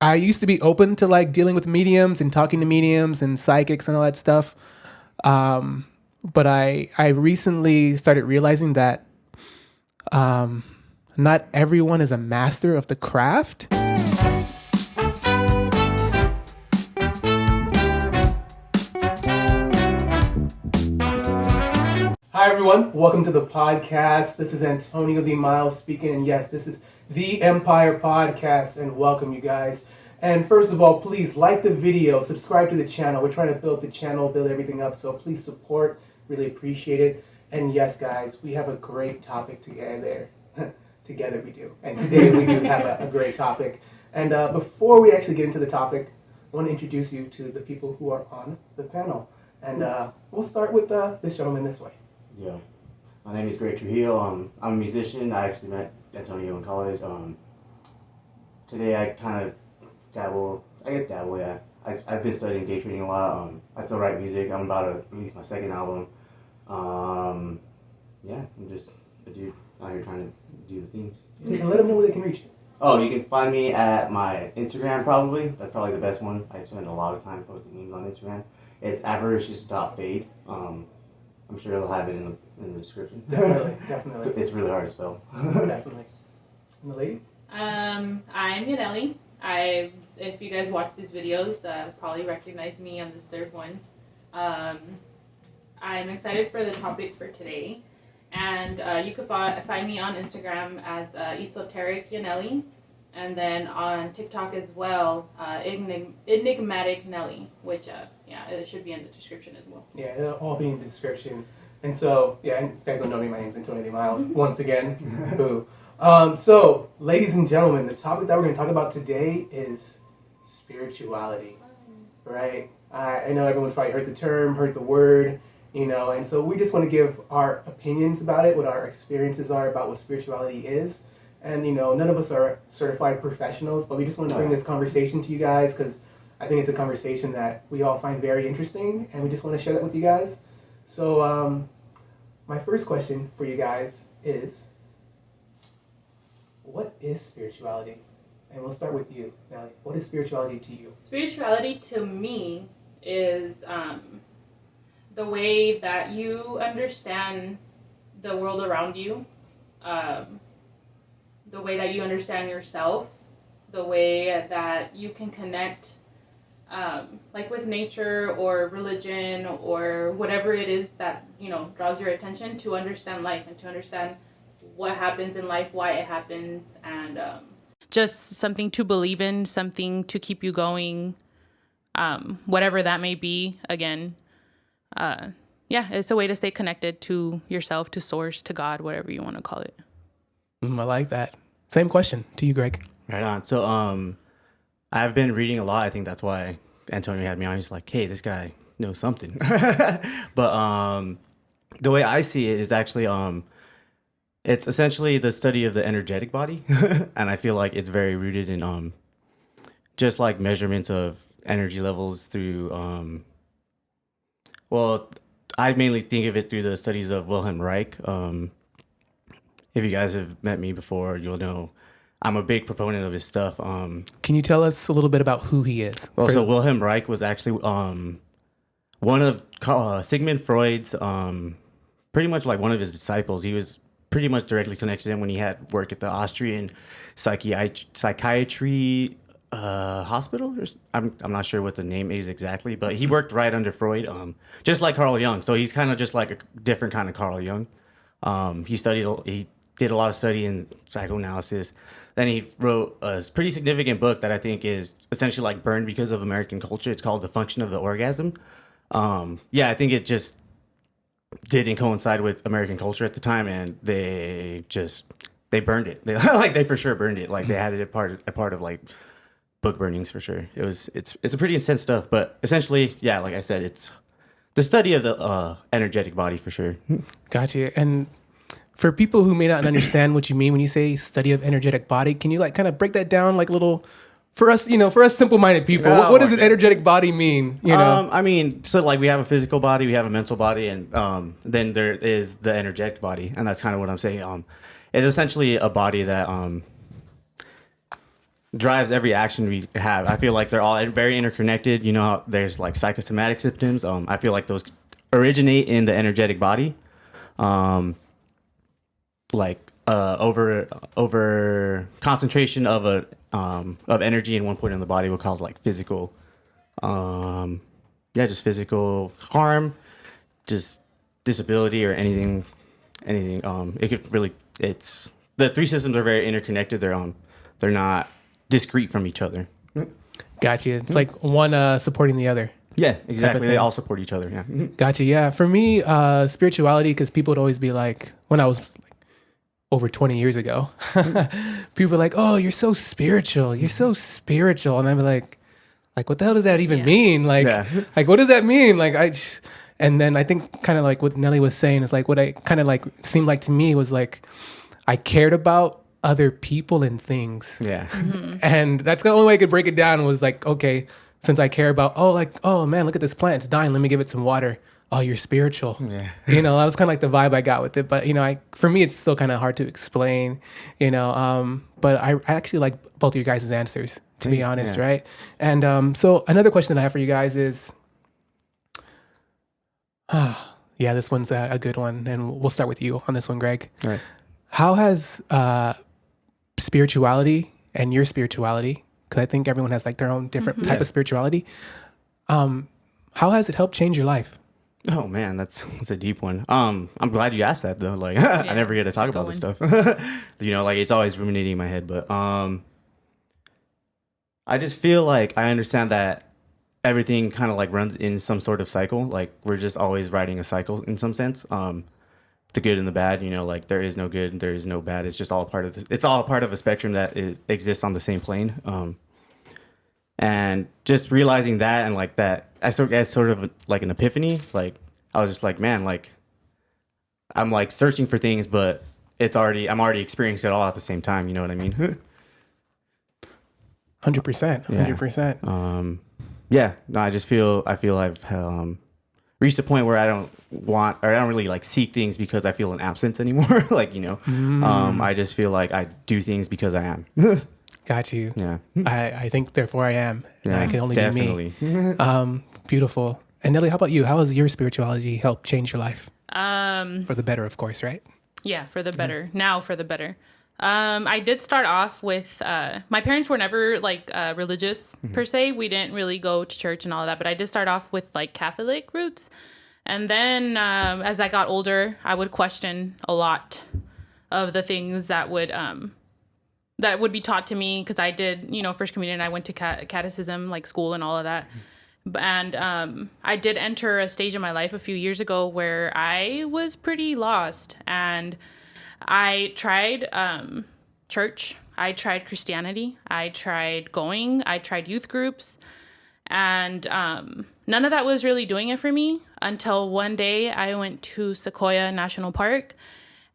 I used to be open to like dealing with mediums and talking to mediums and psychics and all that stuff. But I recently started realizing that not everyone is a master of the craft. Hi, everyone. Welcome to the podcast. This is Antonio the Miles speaking. And yes, this is The Empire Podcast. And welcome, you guys. And first of all, please like the video, subscribe to the channel. We're trying to build the channel, build everything up. So please support. Really appreciate it. And yes, guys, we have a great topic together. Together we do. And today we do have a great topic. And before we actually get into the topic, I want to introduce you to the people who are on the panel. And we'll start with this gentleman this way. Yeah, my name is Greg Trujillo. I'm a musician. I actually met Antonio in college. Today I kind of dabble, yeah. I've been studying day trading a lot. I still write music. I'm about to release my second album. Yeah, I'm just a dude out here trying to do the things. And let them know where they can reach you. Oh, you can find me at my Instagram probably. That's probably the best one. I spend a lot of time posting memes on Instagram. It's avaricious.fade. I'm sure they'll have it in the description. Definitely. It's really hard to spell. Definitely. And the lady? I'm Yaneli. If you guys watch these videos, probably recognize me on this third one. I'm excited for the topic for today. And you can find me on Instagram as Esoteric Yaneli. And then on TikTok as well, Enigmatic Nelly, which, it should be in the description as well. Yeah, it'll all be in the description. And so, yeah, and you guys don't know me, my name's Antonio Miles, once again. Boo. So, ladies and gentlemen, the topic that we're going to talk about today is spirituality, right? I know everyone's probably heard the term, heard the word, and so we just want to give our opinions about it, what our experiences are about what spirituality is. And, none of us are certified professionals, but we just want to bring this conversation to you guys because I think it's a conversation that we all find very interesting, and we just want to share that with you guys. So, my first question for you guys is, what is spirituality? And we'll start with you, Nelly. What is spirituality to you? Spirituality to me is the way that you understand the world around you, the way that you understand yourself, the way that you can connect like with nature or religion or whatever it is that, draws your attention to understand life and to understand what happens in life, why it happens, and just something to believe in, something to keep you going, whatever that may be. Again, it's a way to stay connected to yourself, to source, to God, whatever you want to call it. I like that. Same question to you, Greg. Right on. So, I've been reading a lot. I think that's why Antonio had me on. He's like, hey, this guy knows something. But the way I see it is actually, it's essentially the study of the energetic body. And I feel like it's very rooted in just like measurements of energy levels through, I mainly think of it through the studies of Wilhelm Reich. If you guys have met me before, you'll know I'm a big proponent of his stuff. Can you tell us a little bit about who he is? Well, so Wilhelm Reich was actually one of Sigmund Freud's, pretty much like one of his disciples. He was pretty much directly connected to him when he had work at the Austrian psychiatry hospital. I'm not sure what the name is exactly, but he worked right under Freud, just like Carl Jung. So he's kind of just like a different kind of Carl Jung. He did a lot of study in psychoanalysis. Then he wrote a pretty significant book that I think is essentially like burned because of American culture. It's called The Function of the Orgasm. I think it just didn't coincide with American culture at the time, and they burned it. They for sure burned it. Like they had it a part of like book burnings for sure. It's a pretty intense stuff, but essentially, like I said, it's the study of the energetic body for sure. Gotcha. And for people who may not understand what you mean when you say study of energetic body, can you like kind of break that down like a little for us simple-minded people? What does an energetic body mean? I mean, so like we have a physical body, we have a mental body, and then there is the energetic body, and that's kind of what I'm saying. It's essentially a body that drives every action we have. I feel like they're all very interconnected. You know, how there's like psychosomatic symptoms. I feel like those originate in the energetic body. Over concentration of of energy in one point in the body will cause like physical, just physical harm, just disability or anything. It could really. It's the three systems are very interconnected. They're not discrete from each other. Gotcha. It's like one supporting the other. Yeah, exactly. They all support each other. Yeah. Gotcha. Yeah. For me, spirituality, because people would always be like, when I was like, over 20 years ago, people were like, "Oh, you're so spiritual. You're so spiritual," and I'd be like, what the hell does that even mean? Like, like what does that mean? And then I think kind of like what Nelly was saying is like what I kind of like seemed like to me was like I cared about other people and things. Yeah. And that's the only way I could break it down was like, okay, since I care about, oh man, look at this plant, it's dying, let me give it some water. Oh, you're spiritual. Yeah. You know, that was kind of like the vibe I got with it. But, you know, for me, it's still kind of hard to explain, you know. But I actually like both of you guys' answers, to be honest, right? And so another question that I have for you guys is, this one's a good one. And we'll start with you on this one, Greg. All right. How has spirituality and your spirituality, because I think everyone has like their own different type of spirituality, how has it helped change your life? Oh man, that's a deep one. I'm glad you asked that though. Like I never get to talk about this stuff. You know, like it's always ruminating in my head. But I just feel like I understand that everything kind of like runs in some sort of cycle. Like we're just always riding a cycle in some sense. The good and the bad. You know, like there is no good and there is no bad. It's just all part of it's all part of a spectrum that exists on the same plane. And just realizing that and like that, I sort of like an epiphany. Like I was just like, man, like I'm like searching for things, but I'm already experiencing it all at the same time. You know what I mean? 100%. 100%. No, I feel I've reached a point where I don't really like seek things because I feel an absence anymore. Like, you know, I just feel like I do things because I am. Got you. Yeah. I think therefore I am. And I can only definitely. be me. Beautiful. And Nelly, how about you? How has your spirituality helped change your life? For the better, of course, right? Yeah, for the better. Now for the better. I did start off with, my parents were never like religious per se. We didn't really go to church and all that, but I did start off with like Catholic roots. And then as I got older, I would question a lot of the things that would be taught to me, because I did, you know, First Communion. I went to catechism, like school and all of that. And I did enter a stage in my life a few years ago where I was pretty lost. And I tried church. I tried Christianity. I tried youth groups. And none of that was really doing it for me until one day I went to Sequoia National Park.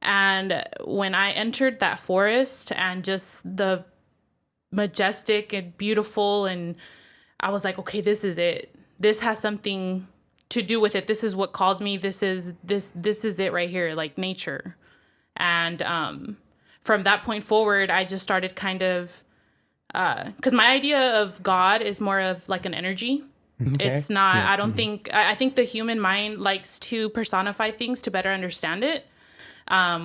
And when I entered that forest and just the majestic and beautiful, and I was like, okay, this is it. This has something to do with it. This is what calls me. This is it right here, like nature. And from that point forward, I just started kind of, because my idea of God is more of like an energy. Okay. It's not, I don't think, I think the human mind likes to personify things to better understand it.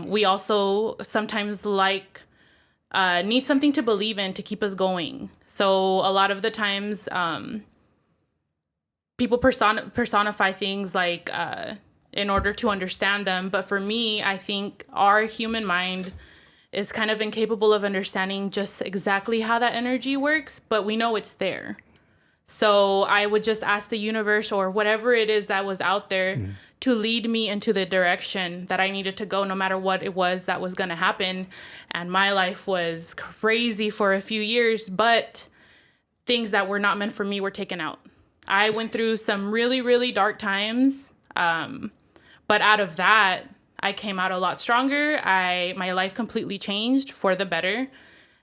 We also sometimes need something to believe in to keep us going. So a lot of the times, people personify things like in order to understand them. But for me, I think our human mind is kind of incapable of understanding just exactly how that energy works, but we know it's there. So I would just ask the universe or whatever it is that was out there to lead me into the direction that I needed to go, no matter what it was that was going to happen. And my life was crazy for a few years, but things that were not meant for me were taken out. I went through some really, really dark times. But out of that, I came out a lot stronger. My life completely changed for the better.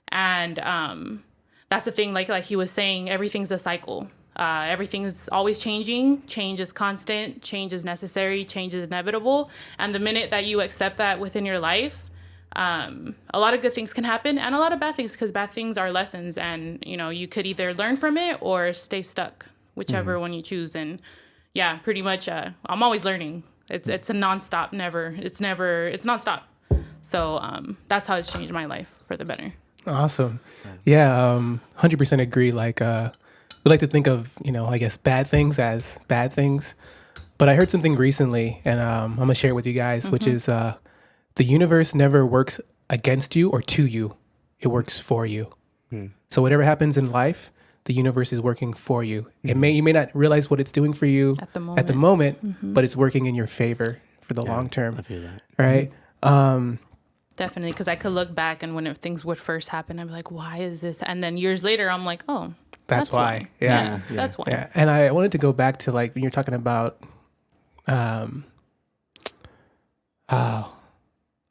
And that's the thing, like he was saying, everything's a cycle. Everything's always changing. Change is constant. Change is necessary. Change is inevitable. And the minute that you accept that within your life, a lot of good things can happen and a lot of bad things, because bad things are lessons, and you could either learn from it or stay stuck, whichever one you choose. And yeah, pretty much I'm always learning. It's a nonstop, it's nonstop. So that's how it's changed my life for the better. Awesome. Yeah, 100% agree. Like we like to think of, I guess bad things as bad things, but I heard something recently, and I'm gonna share it with you guys, which is the universe never works against you or to you. It works for you. So whatever happens in life, the universe is working for you. You may not realize what it's doing for you at the moment, but it's working in your favor for the long term. I feel that. Right? Definitely, because I could look back and when things would first happen, I'd be like, why is this? And then years later, I'm like, oh, that's why. Yeah. That's why. Yeah. And I wanted to go back to like when you're talking about, I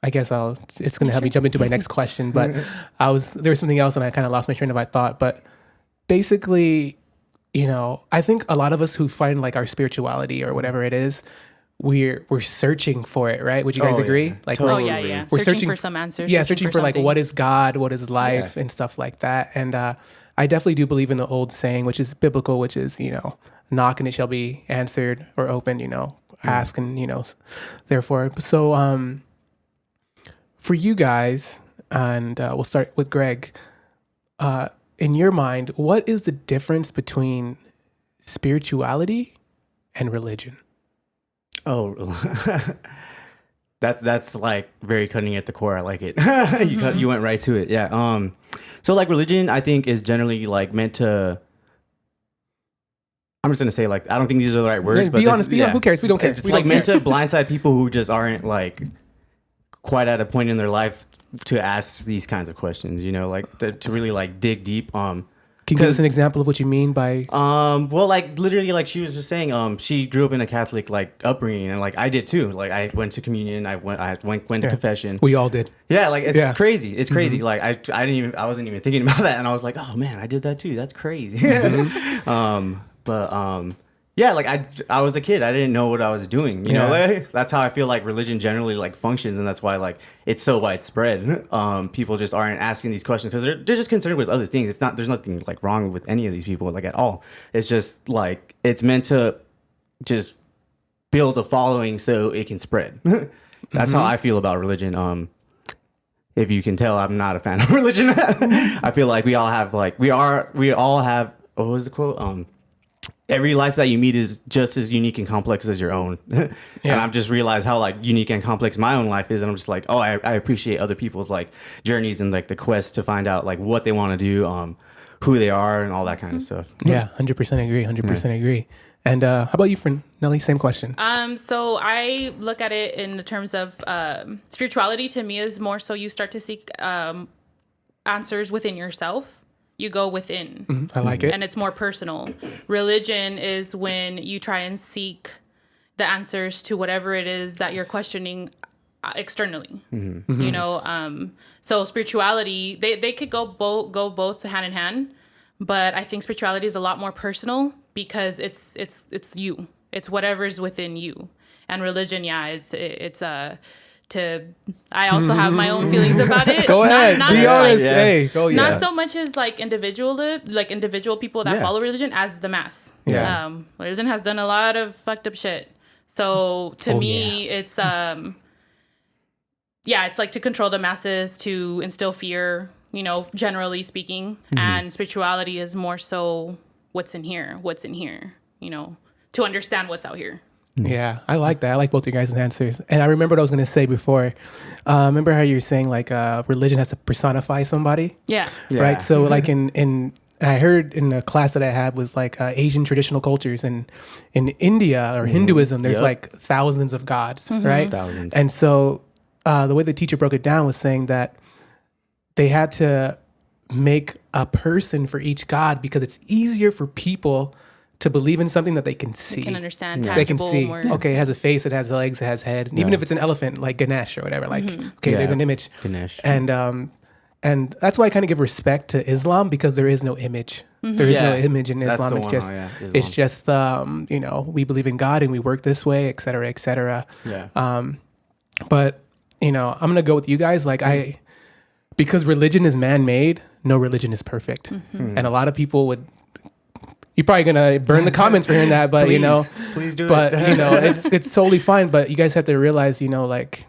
guess it's going to help me jump into my next question, but there was something else and I kind of lost my train of thought, but basically, I think a lot of us who find like our spirituality or whatever it is, we're searching for it, right? Would you guys agree? Yeah. Like, Totally. we're searching for some answers. Yeah, searching for like, what is God, what is life, Yeah. and stuff like that. And I definitely do believe in the old saying, which is biblical, which is, knock and it shall be answered, or open, ask and, therefore. So for you guys, and we'll start with Greg, in your mind, what is the difference between spirituality and religion? Oh, that's like very cutting at the core. I like it. You went right to it. Yeah. So like religion, I think is generally like meant to. I'm just gonna say like I don't think these are the right words. Be honest. Who cares? We don't care. It's like meant to blindside people who just aren't like quite at a point in their life to ask these kinds of questions. Like to really like dig deep. Can you give us an example of what you mean by? Well, like literally, like she was just saying, she grew up in a Catholic like upbringing, and like I did too. Like I went to communion, I went to confession. We all did. Yeah, like it's crazy. It's crazy. Like I wasn't even thinking about that, and I was like, oh man, I did that too. That's crazy. Yeah, like I was a kid. I didn't know what I was doing. You know, like, that's how I feel like religion generally like functions, and that's why like it's so widespread. People just aren't asking these questions because they're just concerned with other things. There's nothing like wrong with any of these people like at all. It's just like it's meant to just build a following so it can spread. That's how I feel about religion. If you can tell, I'm not a fan of religion. I feel like we all have what was the quote? Every life that you meet is just as unique and complex as your own. And I've just realized how like unique and complex my own life is. And I'm just like, I appreciate other people's like journeys and like the quest to find out like what they want to do, who they are and all that kind of stuff. Yeah, 100% agree. 100% agree. And how about you, friend Nelly? Same question. So I look at it in the terms of spirituality. To me, is more so you start to seek answers within yourself. You go within. I like it. And it's more personal. Religion is when you try and seek the answers to whatever it is that you're questioning externally. So spirituality, they could go both hand in hand, but I think spirituality is a lot more personal because it's you. It's whatever's within you. And religion, I also have my own feelings about it. Go ahead, be honest. Hey, go. Not so much as like individual people that follow religion as the mass. Religion has done a lot of fucked up shit. So to me, it's it's like to control the masses, to instill fear. Generally speaking, and spirituality is more so what's in here. To understand what's out here. Yeah, I like that. I like both your guys' answers. And I remember what I was going to say before. Remember how you were saying like religion has to personify somebody? Yeah. Right? So like in I heard in a class that I had was like Asian traditional cultures. And in India or Hinduism, there's like thousands of gods, right? Thousands. And so the way the teacher broke it down was saying that they had to make a person for each god because it's easier for people to believe in something that they can see. They can understand. They can see. More. Okay, it has a face, it has legs, it has head. And even if it's an elephant, like Ganesh or whatever, like, there's an image. Ganesh. And that's why I kind of give respect to Islam because there is no image. There is no image in Islam. It's just, we believe in God and we work this way, et cetera, et cetera. Yeah. But I'm going to go with you guys. Like because religion is man-made, no religion is perfect. And a lot of people you're probably going to burn the comments for hearing that, but please do but it. it's totally fine. But you guys have to realize, like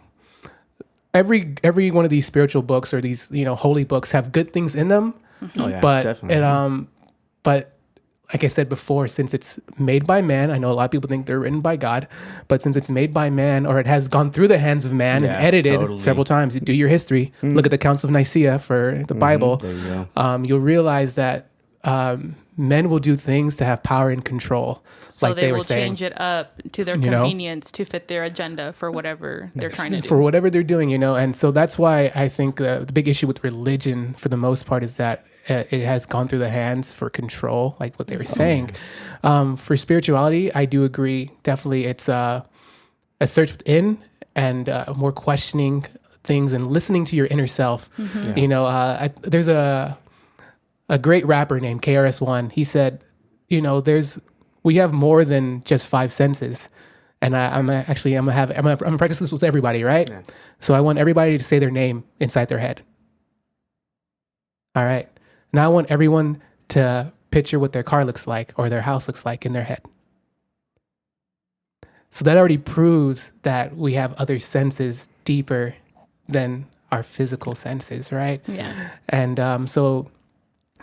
every one of these spiritual books or these, holy books have good things in them. Oh yeah, But definitely. but like I said before, since it's made by man, I know a lot of people think they're written by God, but since it's made by man, or it has gone through the hands of man and edited several times, do your history, look at the Council of Nicaea for the Bible, There you go. you'll realize that men will do things to have power and control. So like they were will saying. change it up to their convenience to fit their agenda for whatever they're trying to do. For whatever they're doing, and so that's why I think the big issue with religion, for the most part, is that it has gone through the hands for control, like what they were saying. For spirituality, I do agree. Definitely, it's a search within and more questioning things and listening to your inner self. There's a great rapper named KRS-One. He said, we have more than just five senses. And I'm gonna practice this with everybody, right? Yeah. So I want everybody to say their name inside their head. All right. Now I want everyone to picture what their car looks like or their house looks like in their head. So that already proves that we have other senses deeper than our physical senses, right? Yeah. And so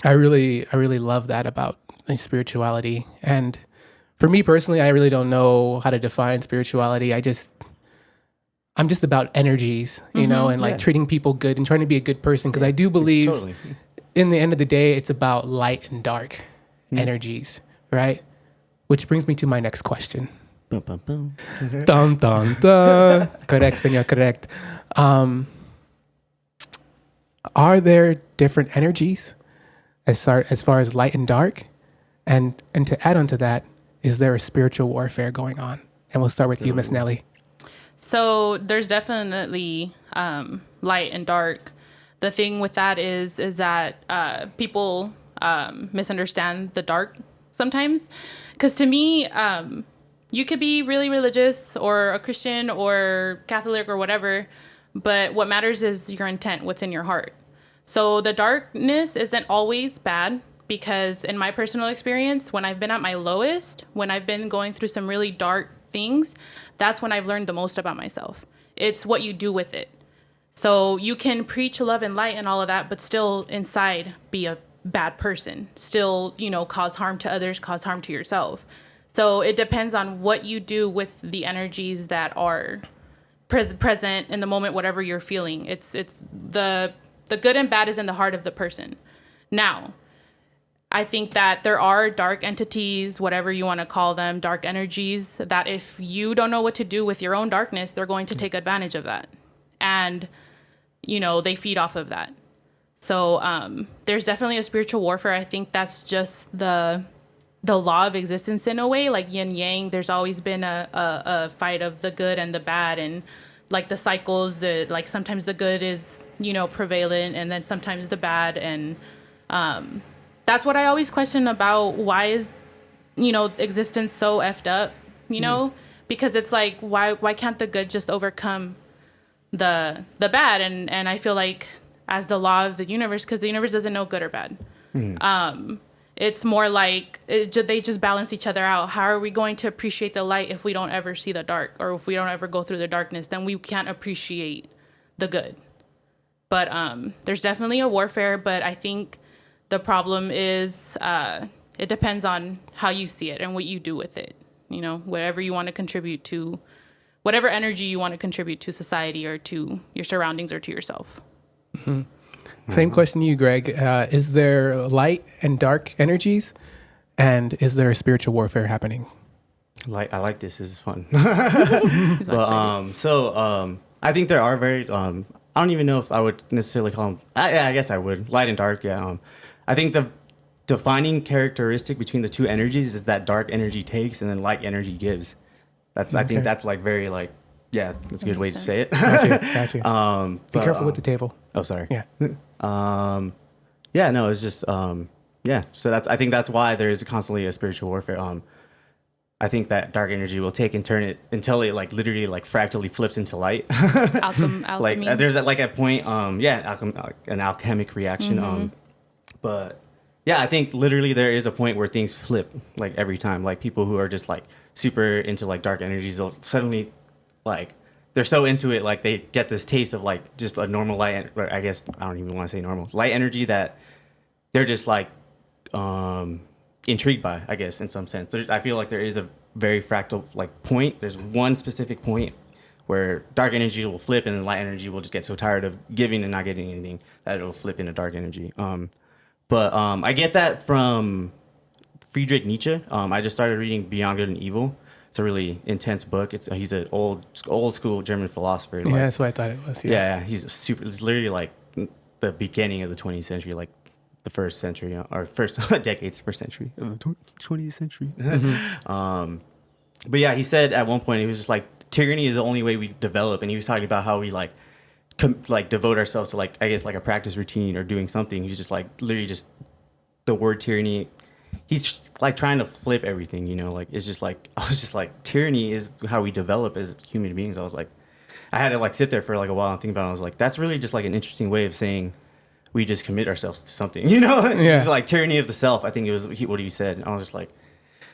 I really love that about spirituality. And for me personally, I really don't know how to define spirituality. I'm just about energies, and like treating people good and trying to be a good person. Because I do believe in the end of the day, it's about light and dark energies, right? Which brings me to my next question. Boom, boom, boom. Dun, dun, dun. Correct, senor, correct. Are there different energies as far as light and dark? And to add on to that, is there a spiritual warfare going on? And we'll start with you, Miss Nelly. So there's definitely light and dark. The thing with that is that people misunderstand the dark sometimes. Because to me, you could be really religious or a Christian or Catholic or whatever, but what matters is your intent, what's in your heart. So the darkness isn't always bad, because in my personal experience, when I've been at my lowest, when I've been going through some really dark things, that's when I've learned the most about myself. It's what you do with it. So you can preach love and light and all of that, but still inside be a bad person, still, cause harm to others, cause harm to yourself. So it depends on what you do with the energies that are present in the moment, whatever you're feeling. It's the good and bad is in the heart of the person. Now, I think that there are dark entities, whatever you want to call them, dark energies, that if you don't know what to do with your own darkness, they're going to take advantage of that. And, they feed off of that. So there's definitely a spiritual warfare. I think that's just the law of existence in a way, like yin yang. There's always been a fight of the good and the bad, and like the cycles, like sometimes the good is, prevalent, and then sometimes the bad. And that's what I always question about why is, existence so effed up, because it's like, why can't the good just overcome the bad? And I feel like as the law of the universe, because the universe doesn't know good or bad. It's more like they just balance each other out. How are we going to appreciate the light if we don't ever see the dark, or if we don't ever go through the darkness? Then we can't appreciate the good. But there's definitely a warfare, but I think the problem is it depends on how you see it and what you do with it. Whatever you want to contribute to, whatever energy you want to contribute to society or to your surroundings or to yourself. Mm-hmm. Same question to you, Greg. Is there light and dark energies? And is there a spiritual warfare happening? I like this. This is fun. But I think there are very. I don't even know if I would necessarily call them. I guess I would. Light and dark. Yeah. I think the defining characteristic between the two energies is that dark energy takes and then light energy gives. That's. Okay. I think that's like very like. Yeah, that's a good way to say it. Got you. Be careful with the table. Oh, sorry. Yeah. Yeah, no, it's just, yeah. So I think that's why there is constantly a spiritual warfare. I think that dark energy will take and turn it until it like literally like fractally flips into light. Alchemy. Like there's like a point, an alchemic reaction. But yeah, I think literally there is a point where things flip like every time. Like people who are just like super into like dark energies, they'll suddenly like they're so into it, like they get this taste of like just a normal light. I guess I don't even want to say normal light energy that they're just like intrigued by, I guess, in some sense. I feel like there is a very fractal like point. There's one specific point where dark energy will flip and then light energy will just get so tired of giving and not getting anything that it'll flip into dark energy. But I get that from Friedrich Nietzsche. I just started reading Beyond Good and Evil. It's a really intense book. He's an old school German philosopher. Yeah, that's what I thought it was. Yeah, it's literally like the beginning of the 20th century, like the first century or first decades, first century of the 20th century. But yeah, he said at one point, he was just like, tyranny is the only way we develop. And he was talking about how we like devote ourselves to like, I guess like a practice routine or doing something. He's just like literally just the word tyranny. He's like trying to flip everything, you know, like it's just like, I was just like, tyranny is how we develop as human beings. I was like, I had to like sit there for like a while and think about it. I was like, that's really just like an interesting way of saying we just commit ourselves to something, you know? Yeah. It's like tyranny of the self. I think it was what he said. And I was just like,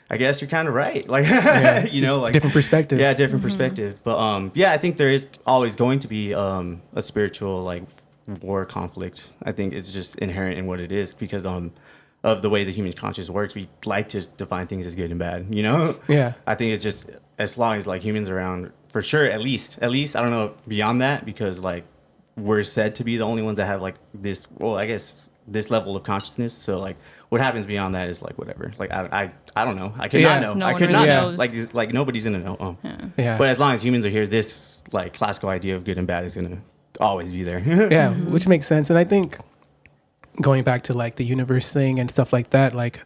I guess you're kind of right. Like, you know, like different perspective. Yeah, different perspective. But yeah, I think there is always going to be a spiritual like war conflict. I think it's just inherent in what it is because of the way the human conscious works. We like to define things as good and bad, you know? Yeah. I think it's just as long as like humans around, for sure, at least I don't know beyond that, because like we're said to be the only ones that have like this, well, I guess this level of consciousness. So like what happens beyond that is like whatever. Like I don't know. I could not know. No I one could really not know. knows. Like nobody's gonna know. Yeah. But as long as humans are here, this like classical idea of good and bad is gonna always be there. Yeah, which makes sense. And I think going back to like the universe thing and stuff like that, like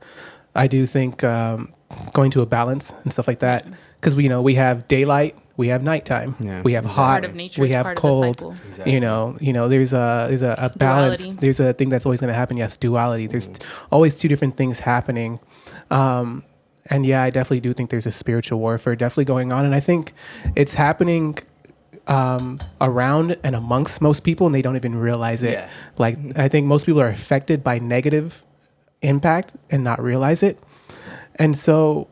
I do think going to a balance and stuff like that, because we have daylight, we have nighttime, we have hot, part of nature, we it's have part cold. of the cycle. Exactly. You know, there's a balance. Duality. There's a thing that's always going to happen. Yes, duality. There's always two different things happening. And yeah, I definitely do think there's a spiritual warfare definitely going on, and I think it's happening around and amongst most people, and they don't even realize it. Yeah. Like I think most people are affected by negative impact and not realize it. And so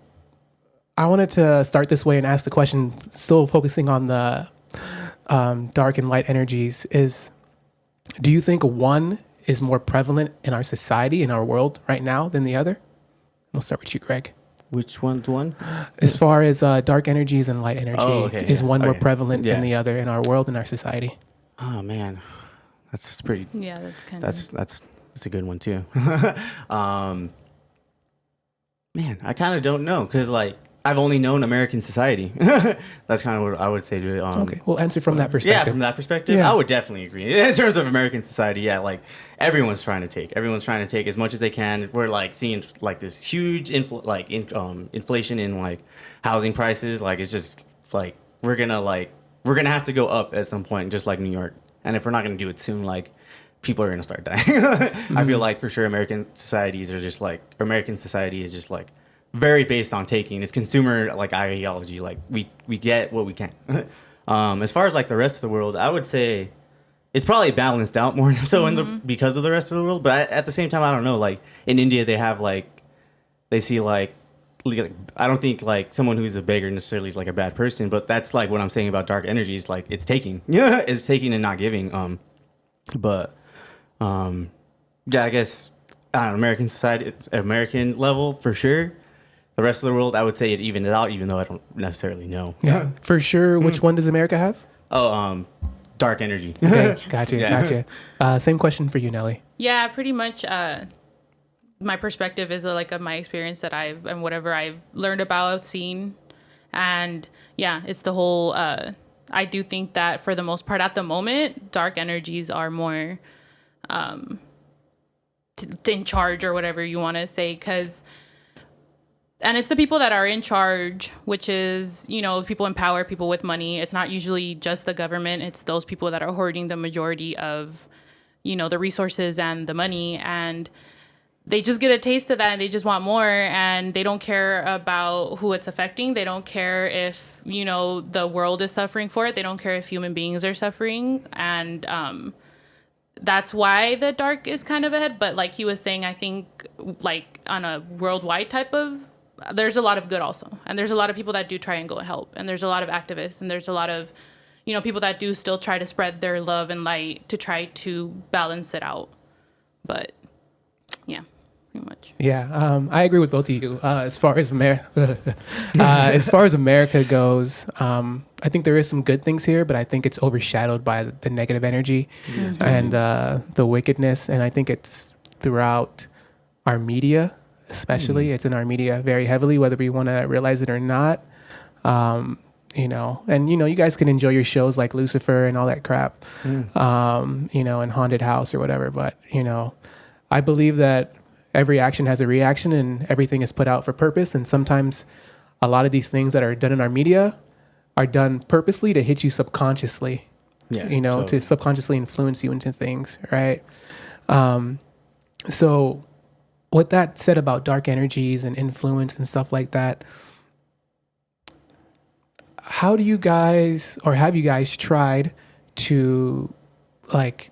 I wanted to start this way and ask the question, still focusing on the dark and light energies, is do you think one is more prevalent in our society, in our world right now than the other? We'll start with you, Greg. Which one's one? As far as dark energies and light energy, is one more prevalent than the other in our world, in our society? Oh man, that's pretty. Yeah, that's kind of. That's a good one too. Man, I kind of don't know because like I've only known American society. That's kind of what I would say to it. Okay, we'll answer from that perspective. Yeah, from that perspective, I would definitely agree. In terms of American society, yeah, like everyone's trying to take as much as they can. We're like seeing like this huge inflation in like housing prices. Like it's just like we're gonna have to go up at some point, just like New York. And if we're not gonna do it soon, like people are gonna start dying. I feel like for sure American society is just like very based on taking. It's consumer like ideology. Like we get what we can. As far as like the rest of the world, I would say it's probably balanced out more so because of the rest of the world. But at the same time, I don't know. Like in India, they see like I don't think like someone who's a beggar necessarily is like a bad person. But that's like what I'm saying about dark energies. Like it's taking. Yeah, it's taking and not giving. Yeah, I guess on American society, it's American level for sure. The rest of the world, I would say it evened it out, even though I don't necessarily know. Yeah, for sure. Which one does America have? Oh, dark energy. Okay, gotcha. Same question for you, Nelly. Yeah, pretty much. My perspective is of my experience that and whatever I've learned about, seen, and yeah, it's the whole. I do think that for the most part, at the moment, dark energies are more in charge, or whatever you want to say, and it's the people that are in charge, which is, people in power, people with money. It's not usually just the government. It's those people that are hoarding the majority of, the resources and the money. And they just get a taste of that and they just want more, and they don't care about who it's affecting. They don't care if, you know, the world is suffering for it. They don't care if human beings are suffering. And that's why the dark is kind of ahead. But like he was saying, I think like on a worldwide type of, there's a lot of good also. And there's a lot of people that do try and go and help. And there's a lot of activists, and there's a lot of, you know, people that do still try to spread their love and light to try to balance it out. But yeah. Much. Yeah, I agree with both of you. As far as America goes, I think there is some good things here, but I think it's overshadowed by the negative energy and the wickedness. And I think it's throughout our media, especially. It's in our media very heavily, whether we want to realize it or not. You know, and you guys can enjoy your shows like Lucifer and all that crap, you know, and Haunted House or whatever. But I believe that every action has a reaction, and everything is put out for purpose. And sometimes a lot of these things that are done in our media are done purposely to hit you subconsciously, to subconsciously influence you into things, right? So with that said about dark energies and influence and stuff like that, how do you guys, or have you guys tried to like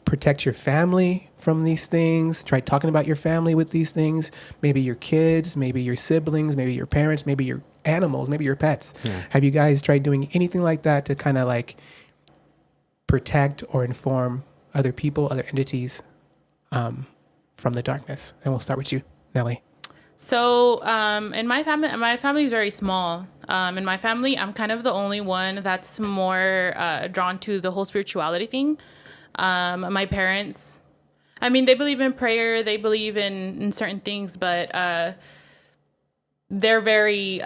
protect your family from these things? Try talking about your family with these things, maybe your kids, maybe your siblings, maybe your parents, maybe your animals, maybe your pets. Have you guys tried doing anything like that to kind of like protect or inform other people, other entities from the darkness? And we'll start with you, Nelly. So in my family is very small. In my family, I'm kind of the only one that's more drawn to the whole spirituality thing. My parents, I mean, they believe in prayer, they believe in certain things, but they're very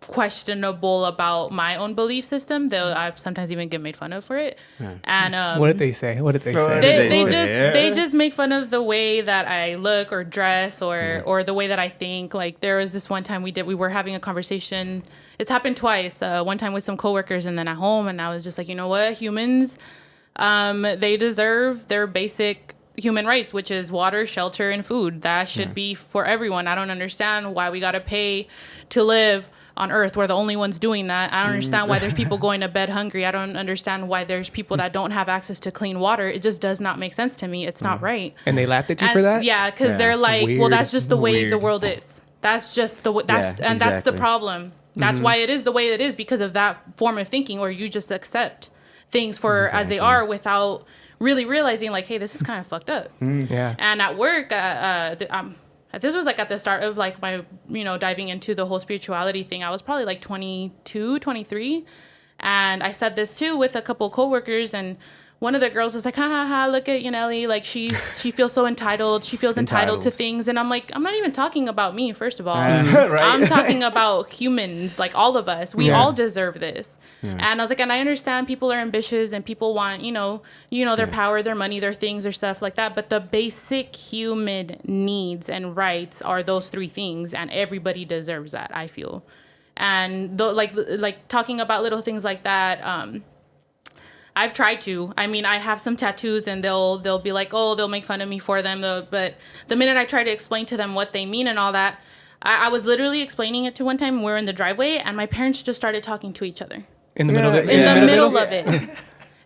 questionable about my own belief system. I sometimes even get made fun of for it. And what did they say? They just make fun of the way that I look or dress or the way that I think. Like there was this one time we were having a conversation. It's happened twice. One time with some coworkers and then at home, and I was just like, you know what, humans, they deserve their basic human rights, which is water, shelter, and food. That should be for everyone. I don't understand why we got to pay to live on Earth. We're the only ones doing that. I don't understand why there's people going to bed hungry. I don't understand why there's people that don't have access to clean water. It just does not make sense to me. It's not right. And they laughed at you for that? Yeah, because they're like, well, that's just the way the world is. That's just the way. That's the problem. That's why it is the way it is, because of that form of thinking where you just accept things for as they are without really realizing like, hey, this is kind of fucked up. Yeah. And at work, this was like at the start of like my, diving into the whole spirituality thing. I was probably like 22, 23. And I said this too with a couple coworkers, and one of the girls was like, ha ha ha, look at Yaneli. Like she feels so entitled. She feels entitled to things. And I'm like, I'm not even talking about me, first of all. Right? I'm talking about humans, like all of us. We all deserve this. Yeah. And I was like, and I understand people are ambitious and people want, their power, their money, their things or stuff like that. But the basic human needs and rights are those three things. And everybody deserves that, I feel. And like talking about little things like that, I've tried to. I mean, I have some tattoos and they'll be like, oh, they'll make fun of me for them. But the minute I try to explain to them what they mean and all that, I was literally explaining it to one time. We were in the driveway and my parents just started talking to each other. In the middle of it? In the middle of it.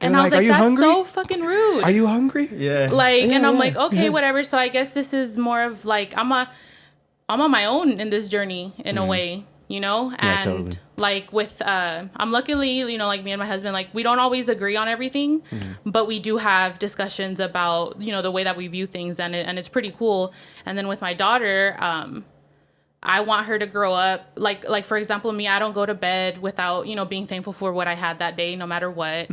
And I was like, that's hungry? So fucking rude. Are you hungry? Yeah. I'm like, okay, whatever. So I guess this is more of like, I'm on my own in this journey in a way. And totally. Like with, I'm luckily, like me and my husband, like we don't always agree on everything, but we do have discussions about, the way that we view things, and it's pretty cool. And then with my daughter, I want her to grow up, like for example, me, I don't go to bed without, being thankful for what I had that day, no matter what.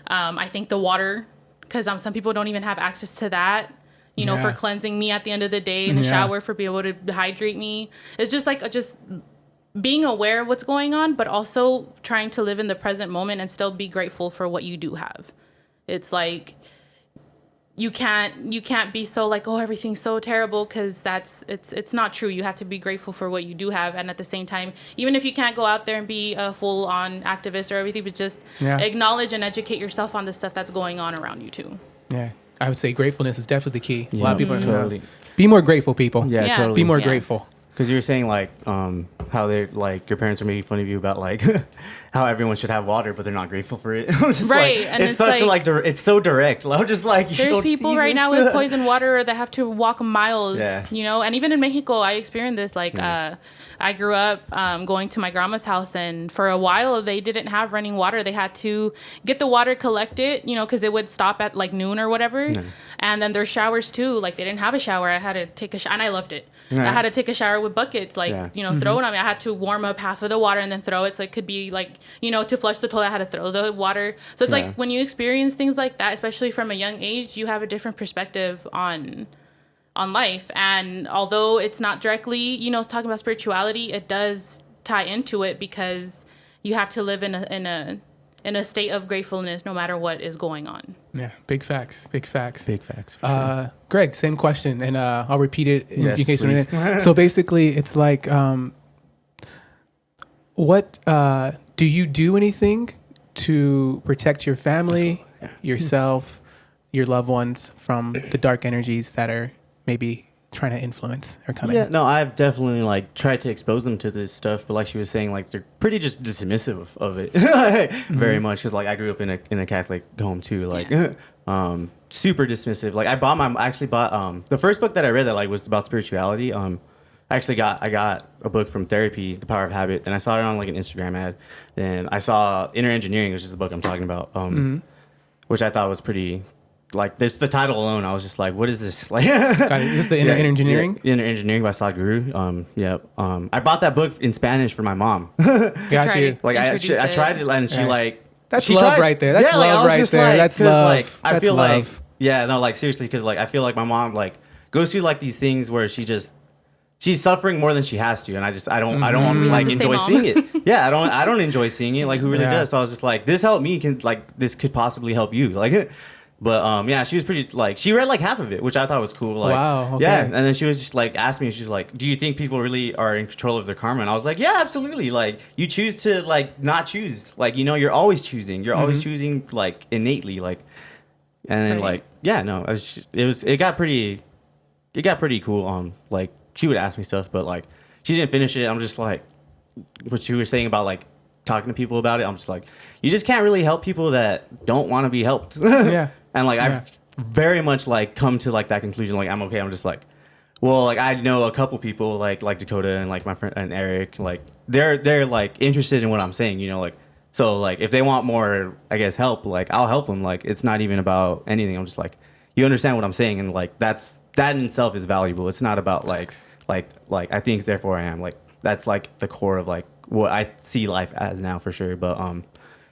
I think the water, because some people don't even have access to that. For cleansing me at the end of the day in the shower, for being able to hydrate me. It's just like, being aware of what's going on, but also trying to live in the present moment and still be grateful for what you do have. It's like you can't be so like, oh, everything's so terrible, because it's not true. You have to be grateful for what you do have, and at the same time, even if you can't go out there and be a full-on activist or everything, but just acknowledge and educate yourself on the stuff that's going on around you too. Yeah. I would say gratefulness is definitely the key. A Yeah, lot of people totally. be more grateful, people. Yeah, Yeah. totally. Be more Yeah. grateful. Because you were saying like how they're like your parents are making fun of you about like how everyone should have water, but they're not grateful for it. I'm just Right, like, and it's it's such a like- like it's so direct. I'm just like you There's don't people see right this. now with poison water that have to walk miles, Yeah. you know, and even in Mexico, I experienced this. Like, I grew up going to my grandma's house, and for a while, they didn't have running water. They had to get the water collected, you know, because it would stop at like noon or whatever. And then there's showers too. Like, they didn't have a shower. I had to take a shower, and I loved it. Yeah. I had to take a shower with buckets, like, you know, throw it on me. I had to warm up half of the water and then throw it, so it could be like, you know, to flush the toilet, I had to throw the water. So it's like when you experience things like that, especially from a young age, you have a different perspective on life. And although it's not directly, you know, talking about spirituality, it does tie into it, because you have to live in a state of gratefulness no matter what is going on. Yeah, big facts. Big facts. Big facts. For sure. Greg, same question, and I'll repeat it in Yes, case please. So basically, it's like, what do you do anything to protect your family, yourself, your loved ones from the dark energies that are maybe trying to influence or come Yeah, in? no, I've definitely like tried to expose them to this stuff, but like she was saying, like they're pretty just dismissive of it, very much. Because like I grew up in a Catholic home too, like super dismissive. Like I actually bought the first book that I read that like was about spirituality. I got a book from Therapy, The Power of Habit, and I saw it on like an Instagram ad. Then I saw Inner Engineering, which is the book I'm talking about, which I thought was pretty. Like this, the title alone, I was just like, "What is this?" Like, Got it. Is this the inner engineering? Yeah, Inner Engineering by Sadhguru. I bought that book in Spanish for my mom. Got Try you. to Like I introduce tried it, and she Yeah. like That's she love tried- right there. That's yeah, like, I love was right just there. like- That's 'cause, love. Like, I That's feel love. like no, like seriously, because like I feel like my mom like goes through like these things where she's suffering more than she has to, and I don't We have like the same enjoy mom. seeing it. Yeah, I don't enjoy seeing it. Like who really Yeah. does? So I was just like, this helped me. This could possibly help you. Like. But yeah, she was pretty like she read like half of it, which I thought was cool. Like, Wow, okay. yeah, and then she was just like asking me, she's like, "Do you think people really are in control of their karma?" And I was like, "Yeah, absolutely. Like, you choose to like not choose. Like, you know, you're always choosing. You're always choosing like innately. Like, and then Right. like yeah, no, it got pretty cool. Like she would ask me stuff, but like she didn't finish it. I'm just like what you were saying about like talking to people about it. I'm just like, you just can't really help people that don't want to be helped. Yeah. And like Yeah. I've very much like come to like that conclusion. Like I'm okay. I'm just like, well, like I know a couple people like Dakota and like my friend and Eric. Like they're like interested in what I'm saying. You know, like so like if they want more, I guess help. Like I'll help them. Like it's not even about anything. I'm just like, you understand what I'm saying, and like that in itself is valuable. It's not about like I think therefore I am. Like that's like the core of like what I see life as now for sure. But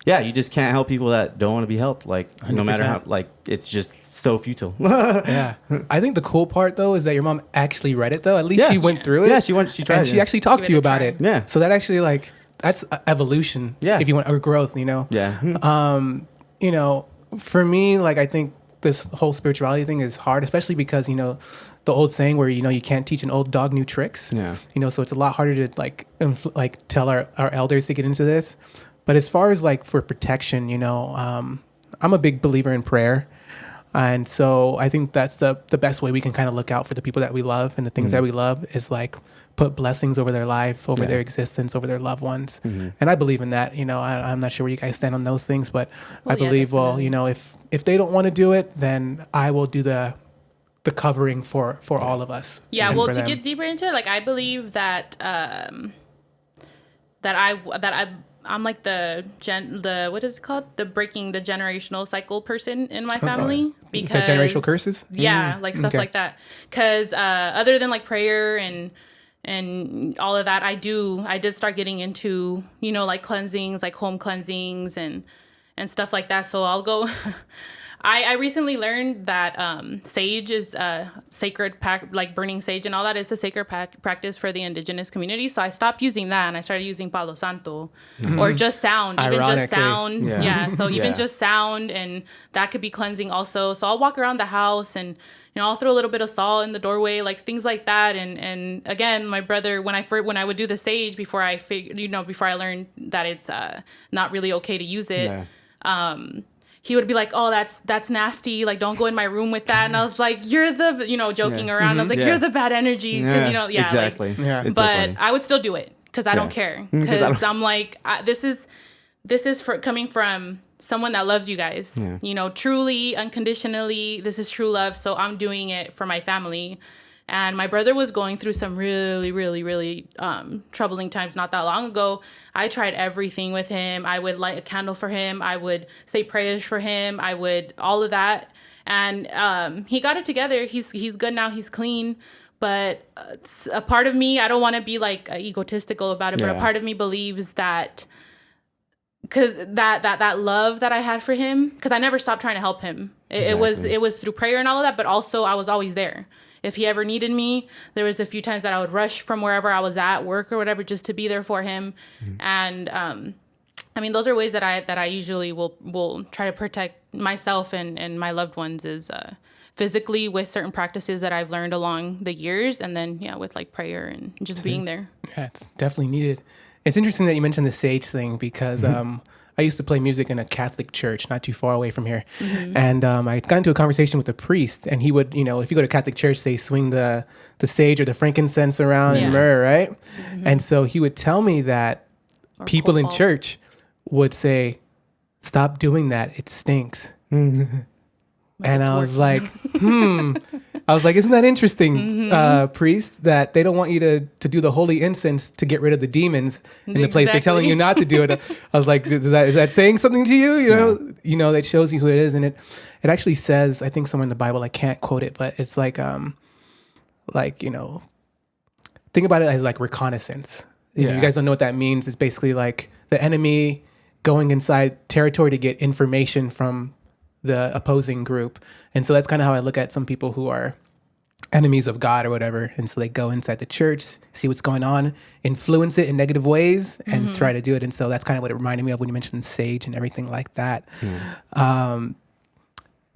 yeah, you just can't help people that don't want to be helped. Like no matter 100%. how, like it's just so futile. Yeah. I think the cool part though is that your mom actually read it though. At least she went through it. Yeah, she tried. and she yeah. actually talked Give to it you a about try. it. Yeah. So that actually like that's evolution. Yeah. If you want, or growth, you know. Yeah. You know, for me, like I think this whole spirituality thing is hard, especially because, you know, the old saying where, you know, you can't teach an old dog new tricks. Yeah. You know, so it's a lot harder to like tell our elders to get into this. But as far as like for protection, you know, I'm a big believer in prayer. And so I think that's the best way we can kind of look out for the people that we love, and the things that we love is like put blessings over their life, over their existence, over their loved ones. And I believe in that. You know, I'm not sure where you guys stand on those things, but Well, I believe, well, definitely. you know, if they don't want to do it, then I will do the covering for all of us. Yeah, and well, for to them. get deeper into it, like I believe that I'm like the what is it called? The breaking the generational cycle person in my family, because The generational curses? Yeah, like stuff Okay. like that. Because other than like prayer and all of that, I did start getting into, you know, like cleansings, like home cleansings and stuff like that. So I'll go. I recently learned that sage is sacred, like burning sage and all that is a sacred practice for the indigenous community. So I stopped using that and I started using Palo Santo or just sound, even just Ironically. sound. Yeah. Yeah. So even Yeah. just sound, and that could be cleansing also. So I'll walk around the house and, you know, I'll throw a little bit of salt in the doorway, like things like that. And again, my brother, when I would do the sage before before I learned that it's not really okay to use it. Yeah. he would be like, oh, that's nasty. Like, don't go in my room with that. And I was like, you're the, joking around. I was like, you're the bad energy. Because, exactly. Yeah. It's so but funny. I would still do it because I don't care. Because I'm like, this is for coming from someone that loves you guys, truly, unconditionally. This is true love. So I'm doing it for my family. And my brother was going through some really, really, really troubling times not that long ago. I tried everything with him. I would light a candle for him. I would say prayers for him. I would all of that. And he got it together. He's good now. He's clean. But a part of me, I don't want to be like egotistical about it, but a part of me believes that because that love that I had for him, because I never stopped trying to help him. It was through prayer and all of that, but also I was always there. If he ever needed me, there was a few times that I would rush from wherever I was at, work or whatever, just to be there for him. And I mean, those are ways that I usually will try to protect myself and my loved ones is physically with certain practices that I've learned along the years, and then with like prayer and just being there. Yeah, it's definitely needed. It's interesting that you mentioned the sage thing because I used to play music in a Catholic church not too far away from here. And I got into a conversation with a priest, and he would, if you go to Catholic church, they swing the sage or the frankincense around and myrrh, right? And so he would tell me that people in church would say, stop doing that. It stinks. And I was like, I was like, isn't that interesting, priest, that they don't want you to do the holy incense to get rid of the demons in the place. They're telling you not to do it. I was like, is that saying something to you? That shows you who it is. And it actually says, I think somewhere in the Bible, I can't quote it, but it's like, think about it as like reconnaissance. If you guys don't know what that means, it's basically like the enemy going inside territory to get information from the opposing group. And so that's kind of how I look at some people who are enemies of God or whatever. And so they go inside the church, see what's going on, influence it in negative ways, and try to do it. And so that's kind of what it reminded me of when you mentioned sage and everything like that.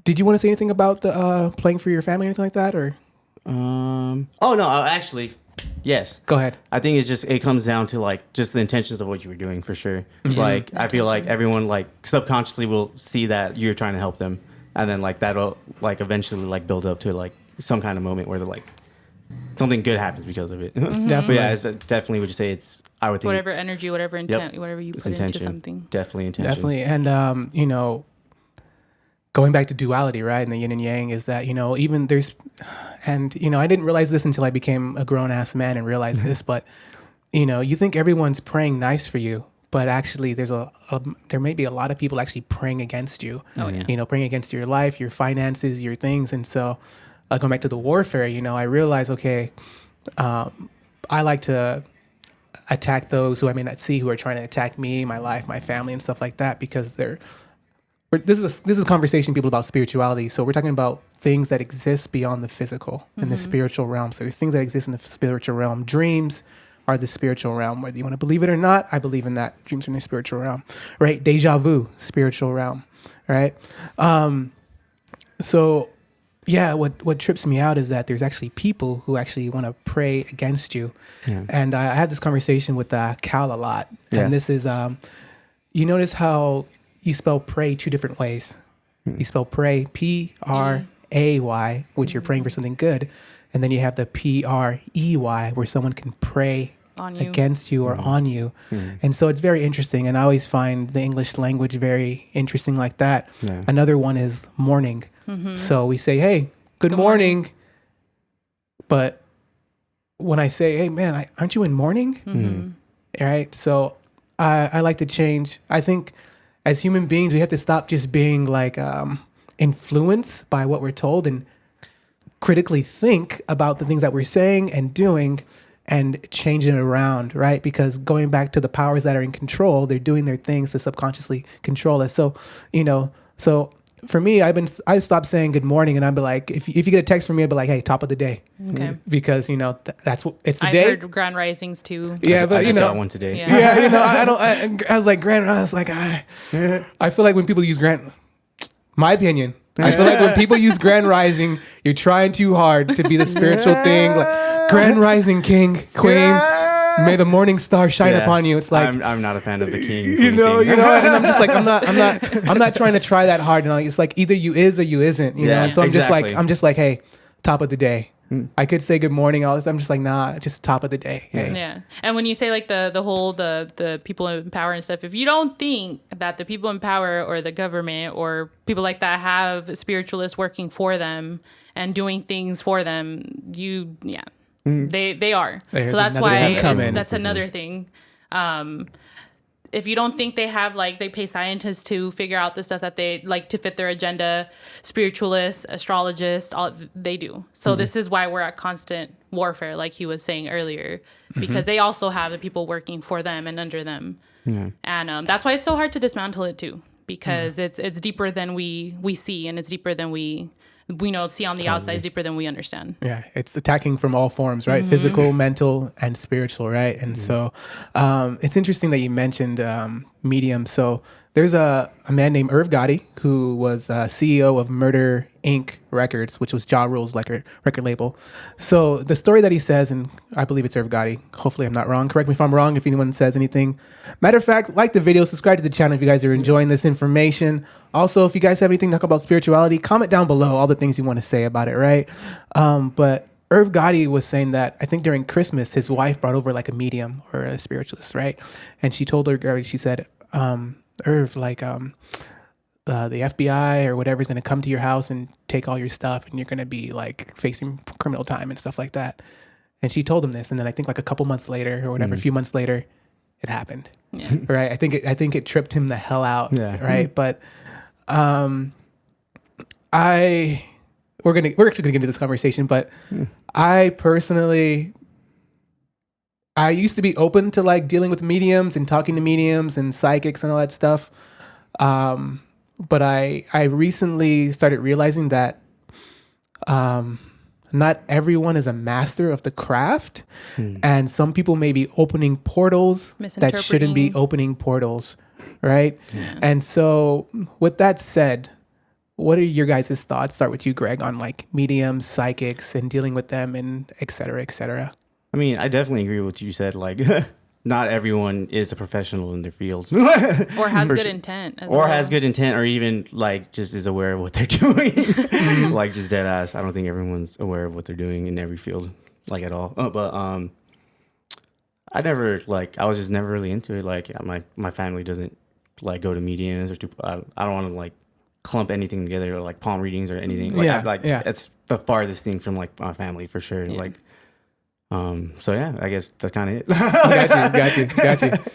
Did you want to say anything about the playing for your family or anything like that? Or oh no, actually, yes. Go ahead. I think it comes down to like just the intentions of what you were doing for sure. Like I feel like everyone like subconsciously will see that you're trying to help them, and then like that'll like eventually like build up to like some kind of moment where they're like something good happens because of it. Definitely. Yeah, definitely would you say it's, I would think whatever energy, whatever intent, whatever you put into something. Definitely intention. Definitely. And going back to duality, right, and the yin and yang is that, even there's, and, I didn't realize this until I became a grown-ass man and realized this, but, you think everyone's praying nice for you, but actually there's there may be a lot of people actually praying against you, praying against your life, your finances, your things. And so going back to the warfare, I realized, okay, I like to attack those who I may not see, who are trying to attack me, my life, my family, and stuff like that, because this is a conversation, people, about spirituality. So we're talking about things that exist beyond the physical in the spiritual realm. So there's things that exist in the spiritual realm. Dreams are the spiritual realm. Whether you want to believe it or not, I believe in that. Dreams are in the spiritual realm, right? Deja vu, spiritual realm, right? So yeah, what trips me out is that there's actually people who actually want to pray against you. And I had this conversation with Cal a lot. And this is, you notice how you spell pray two different ways. You spell pray, P-R-A-Y, which you're praying for something good. And then you have the P-R-E-Y, where someone can pray on you, against you or on you. And so it's very interesting. And I always find the English language very interesting like that. Another one is morning. So we say, hey, good morning. But when I say, hey, man, aren't you in mourning? All right. So I like to change. I think as human beings, we have to stop just being like influenced by what we're told and critically think about the things that we're saying and doing and changing it around, right? Because going back to the powers that are in control, they're doing their things to subconsciously control us. So, so for me, I stopped saying good morning, and I'd be like, if you get a text from me, I'd be like, hey, top of the day. Okay. Because, that's what it's the I've day. heard grand risings too. Yeah, but I just got one today. I was like, I feel like when people use my opinion, I feel like when people use grand rising, you're trying too hard to be the spiritual thing. Like, grand rising king, queen. May the morning star shine upon you. It's like I'm not a fan of the king. you know, and I'm just like, I'm not trying to try that hard. You know, it's like either you is or you isn't. You know, and so I'm just like, hey, top of the day. I could say good morning, all this. I'm just like, nah, just top of the day. Hey. Yeah. And when you say like the whole the people in power and stuff, if you don't think that the people in power or the government or people like that have spiritualists working for them and doing things for them, they are. There's so that's another why that's another thing. If you don't think they have like they pay scientists to figure out the stuff that they like to fit their agenda, spiritualists, astrologists, all they do. So this is why we're at constant warfare, like he was saying earlier, because they also have the people working for them and under them, and that's why it's so hard to dismantle it too, because it's deeper than we see, and it's deeper than we see on the outside, is deeper than we understand. Yeah, it's attacking from all forms, right? Physical, mental, and spiritual, right? And so it's interesting that you mentioned medium. So there's a man named Irv Gotti who was CEO of Murder Inc. Records, which was Ja Rule's record label. So the story that he says, and I believe it's Irv Gotti. Hopefully I'm not wrong. Correct me if I'm wrong if anyone says anything. Matter of fact, like the video, subscribe to the channel if you guys are enjoying this information. Also, if you guys have anything to talk about spirituality, comment down below all the things you want to say about it, right? But Irv Gotti was saying that I think during Christmas, his wife brought over like a medium or a spiritualist, right? And she told her, she said, Irv, like the FBI or whatever is going to come to your house and take all your stuff, and you're going to be like facing criminal time and stuff like that. And she told him this, and then I think like a couple months later or whatever, a few months later, it happened. Yeah. Right? I think it tripped him the hell out. Yeah. Right? But we're actually gonna get into this conversation, but I personally, I used to be open to like dealing with mediums and talking to mediums and psychics and all that stuff. But I recently started realizing that not everyone is a master of the craft, and some people may be opening portals that shouldn't be opening portals, right? Yeah. And so with that said, what are your guys' thoughts? Start with you, Greg, on like mediums, psychics, and dealing with them, and et cetera, et cetera. I mean, I definitely agree with what you said. Like, not everyone is a professional in their fields. Or has good intent. Has good intent, or even like just is aware of what they're doing. Like just dead ass. I don't think everyone's aware of what they're doing in every field, like at all. But I was just never really into it. Like my family doesn't like go to mediums or I don't want to like clump anything together or like palm readings or anything. Like, it's the farthest thing from like my family for sure. Yeah. Like, so yeah, I guess that's kind of it.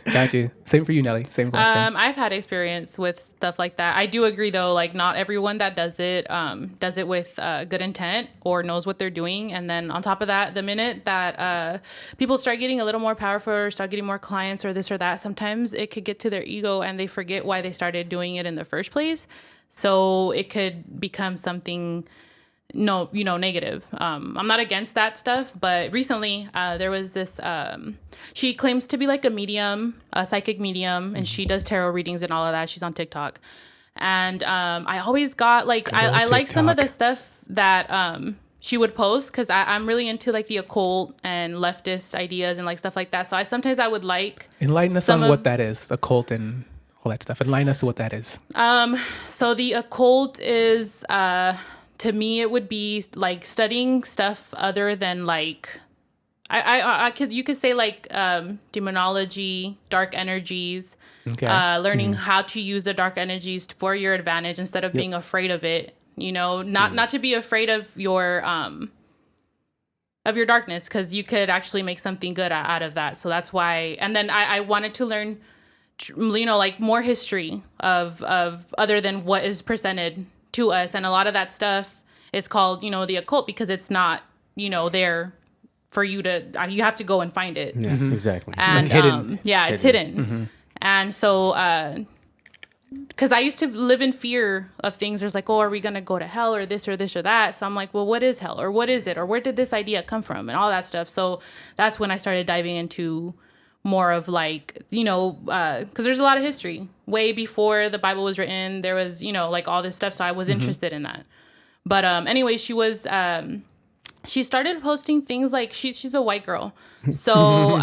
Got you. Same for you, Nelly. Same question. I've had experience with stuff like that. I do agree though, like not everyone that does it with good intent or knows what they're doing. And then on top of that, the minute that people start getting a little more powerful or start getting more clients or this or that, sometimes it could get to their ego and they forget why they started doing it in the first place. So it could become something negative. I'm not against that stuff, but recently there was this, she claims to be like a medium, a psychic medium, and she does tarot readings and all of that. She's on TikTok. And I always got like, I like some of the stuff that she would post because I'm really into like the occult and leftist ideas and like stuff like that. So sometimes I would like... Enlighten us on what that is, occult and all that stuff. Enlighten us to what that is. So the occult is... to me, it would be like studying stuff other than like, you could say like demonology, dark energies, learning how to use the dark energies for your advantage instead of being afraid of it. Not to be afraid of your darkness, because you could actually make something good out of that. So that's why. And then I wanted to learn, like more history of other than what is presented to us, and a lot of that stuff is called the occult because it's not there for you to you have to go and find it. Exactly. And it's hidden. It's hidden. And so because I used to live in fear of things. There's like, are we gonna go to hell or this or that? So I'm like, well, what is hell or what is it or where did this idea come from and all that stuff. So that's when I started diving into more of like, because there's a lot of history way before the Bible was written. There was, like all this stuff. So I was interested in that. But anyways, she was she started posting things like she's a white girl, so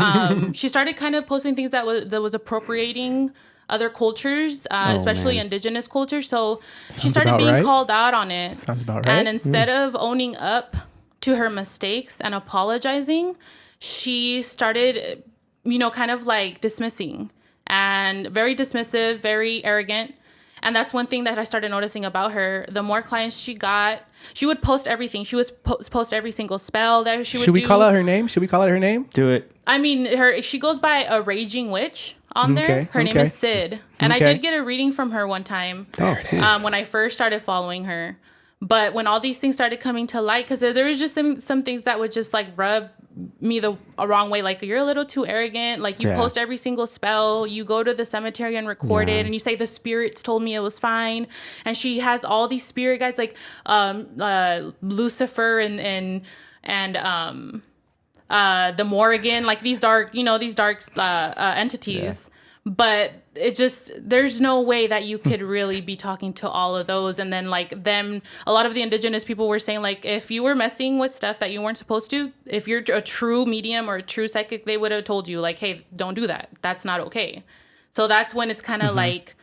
she started kind of posting things that was appropriating other cultures, especially man. indigenous cultures. So she Sounds started about being right. called out on it. Sounds about And right. instead of owning up to her mistakes and apologizing, she started, kind of like dismissing and very dismissive, very arrogant. And that's one thing that I started noticing about her. The more clients she got, she would post everything. She would post every single spell that she would do. Should we call out her name? Should we call out her name? Do it. I mean, she goes by a raging witch on there. Okay, Her name okay. is Sid. And I Okay. did get a reading from her one time There it is. when I first started following her. But when all these things started coming to light, because there was just some things that would just like rub me the wrong way. Like, you're a little too arrogant. Like, you Yeah. post every single spell. You go to the cemetery and record Yeah. it. And you say, the spirits told me it was fine. And she has all these spirit guides like Lucifer and the Morrigan, like these dark entities. Yeah. But it just, there's no way that you could really be talking to all of those. And then like them, a lot of the indigenous people were saying, like, if you were messing with stuff that you weren't supposed to, if you're a true medium or a true psychic, they would have told you, like, hey, don't do that. That's not okay. So that's when it's kind of like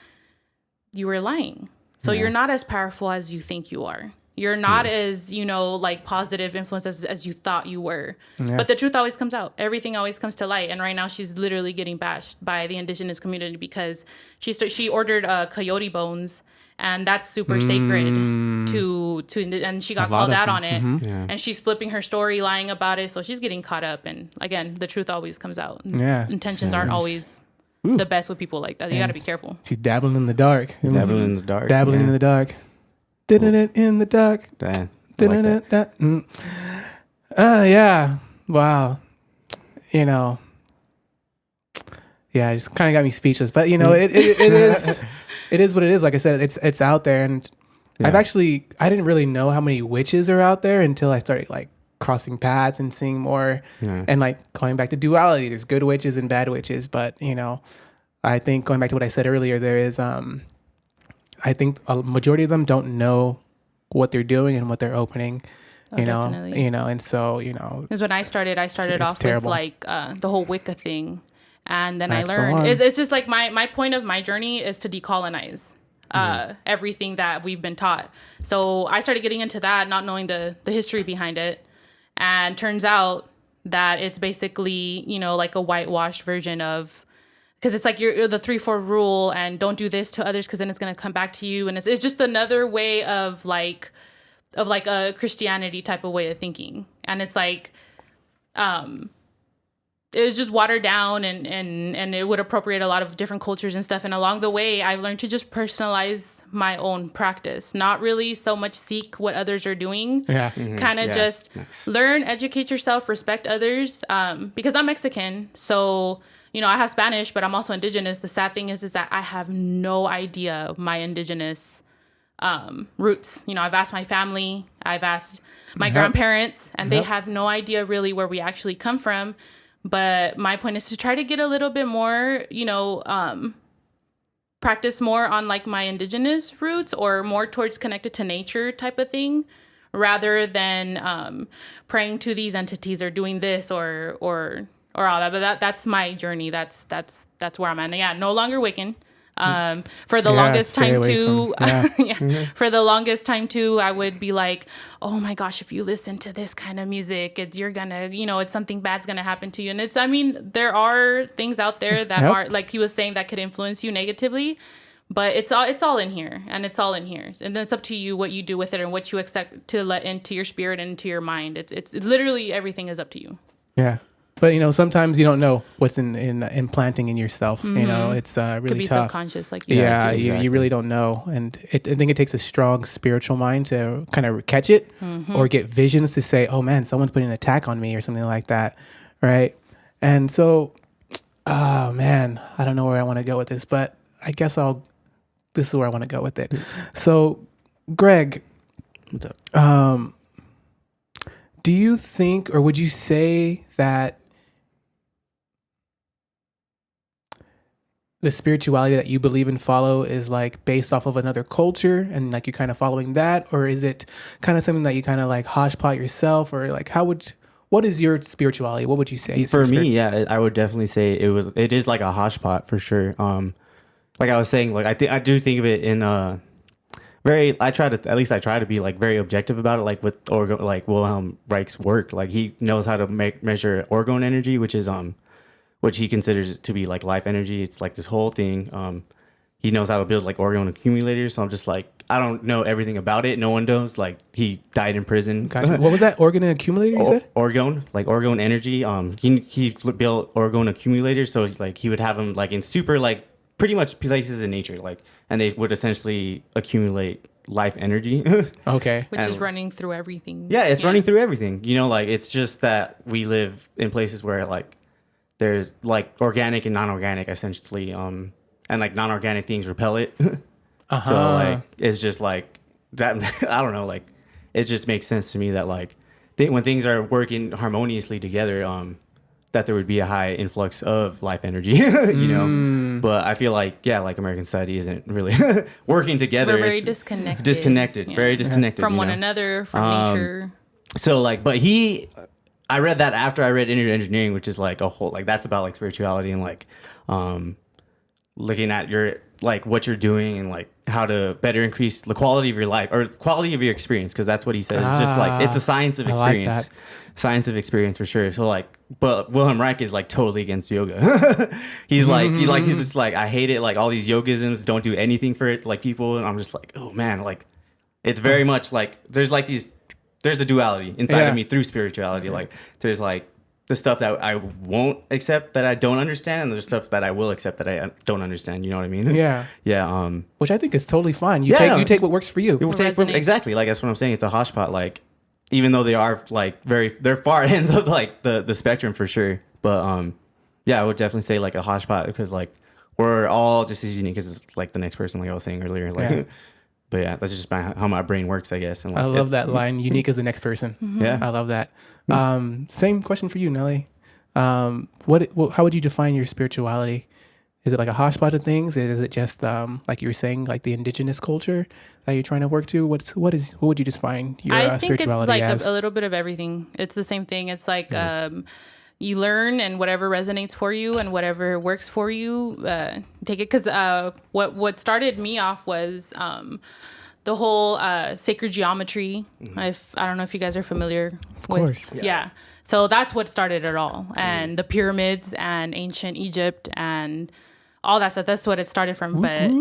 you were lying. So you're not as powerful as you think you are. You're not as, like positive influence as you thought you were. Yeah. But the truth always comes out. Everything always comes to light. And right now she's literally getting bashed by the indigenous community because she ordered coyote bones, and that's super sacred and she got called out on it. Yeah. And she's flipping her story, lying about it. So she's getting caught up. And again, the truth always comes out. Yeah. Intentions aren't always the best with people like that. You got to be careful. She's dabbling in the dark. Dabbling in the dark. Dabbling in the dark. Didn't it in the dark? Damn. I Didn't like it that? Yeah. Wow. Yeah, it just kind of got me speechless. But it is it is what it is. Like I said, it's out there, and Yeah. I didn't really know how many witches are out there until I started like crossing paths and seeing more, Yeah. and like going back to duality. There's good witches and bad witches, but I think going back to what I said earlier, there is I think a majority of them don't know what they're doing and what they're opening. Definitely. And so Because when I started it's off terrible. with like the whole Wicca thing, and then That's I the learned one. it's just like my point of my journey is to decolonize everything that we've been taught. So I started getting into that, not knowing the history behind it, and turns out that it's basically like a whitewashed version of. Because it's like you're the 3-4 rule, and don't do this to others because then it's gonna come back to you, and it's just another way of like a Christianity type of way of thinking, and it's like, it was just watered down, and it would appropriate a lot of different cultures and stuff. And along the way, I've learned to just personalize my own practice, not really so much seek what others are doing. yeah. Kind of Yeah. just learn, educate yourself, respect others. Because I'm Mexican, so I have Spanish, but I'm also indigenous. The sad thing is that I have no idea my indigenous roots. I've asked my family, I've asked my grandparents, and they have no idea really where we actually come from. But my point is to try to get a little bit more, practice more on like my indigenous roots, or more towards connected to nature type of thing, rather than praying to these entities or doing this or all that. But that's my journey. That's where I'm at. And yeah, no longer Wiccan. For the longest stay time away too, from- for the longest time too, I would be like, oh my gosh, if you listen to this kind of music, you're gonna, it's something bad's gonna happen to you. And there are things out there that are, like he was saying, that could influence you negatively, but it's all in here, and it's all in here. And then it's up to you what you do with it and what you accept to let into your spirit and into your mind. It's literally everything is up to you. Yeah. But sometimes you don't know what's in implanting in yourself. It's really Could be tough. subconscious, like you Yeah, said. you really don't know, and I think it takes a strong spiritual mind to kind of catch it, or get visions to say, "Oh man, someone's putting an attack on me" or something like that, right? And so, oh man, I don't know where I want to go with this, but I guess this is where I want to go with it. So, Greg, What's up? do you think, or would you say that the spirituality that you believe and follow is like based off of another culture and like you're kind of following that, or is it kind of something that you kind of like hodgepodge yourself, or like what is your spirituality? What would you say? For me, yeah, I would definitely say it is like a hodgepodge for sure. Like I was saying, like I do think of it in I try to be like very objective about it, like with like Wilhelm Reich's work. Like he knows how to measure orgone energy, which is which he considers to be like life energy. It's like this whole thing. He knows how to build like orgone accumulators. So I'm just like, I don't know everything about it. No one knows. Like he died in prison. Gotcha. What was that? Organ accumulator, you said? Orgone energy. He built orgone accumulators. So like he would have them like in super like pretty much places in nature, like, and they would essentially accumulate life energy. Okay. Which is running through everything. Yeah, it's running through everything. You know, like it's just that we live in places where like there's like organic and non-organic essentially, and like non-organic things repel it. So like it's just like that. I don't know, like it just makes sense to me that like when things are working harmoniously together, that there would be a high influx of life energy, you know. But I feel like like American society isn't really working together. We're very disconnected. Very disconnected from one another, from nature. So like, but I read that after I read engineering, which is like a whole, like that's about like spirituality and like looking at your like what you're doing and like how to better increase the quality of your life or quality of your experience, because that's what he says. It's just like it's a science of experience. I like that. Science of experience for sure. So like, but Wilhelm Reich is like totally against yoga. He's just like, I hate it. Like all these yogisms don't do anything for it. Like people, and I'm just like, oh man, like it's very much like there's a duality inside of me through spirituality. Like there's like the stuff that I won't accept that I don't understand, and there's stuff that I will accept that I don't understand. You know what I mean? Yeah. Yeah. Which I think is totally fine. You take what works for you. Exactly. Like that's what I'm saying. It's a hodgepodge. Like even though they are like they're far ends of like the spectrum for sure. But yeah, I would definitely say like a hodgepodge, because like we're all just as unique as like the next person, like I was saying earlier. Like, but yeah, that's just how my brain works, I guess. And like, I love that line, unique as the next person. Yeah, I love that. Same question for you, Nelly. How would you define your spirituality? Is it like a hodgepodge of things? Is it just like you were saying, like the indigenous culture that you're trying to work to? What would you define your spirituality as? I think it's like a little bit of everything. It's the same thing. It's like you learn, and whatever resonates for you and whatever works for you, take it. Because what started me off was the whole sacred geometry. I don't know if you guys are familiar with. Of course. Yeah. So that's what started it all, and the pyramids and ancient Egypt and all that stuff. That's what it started from. But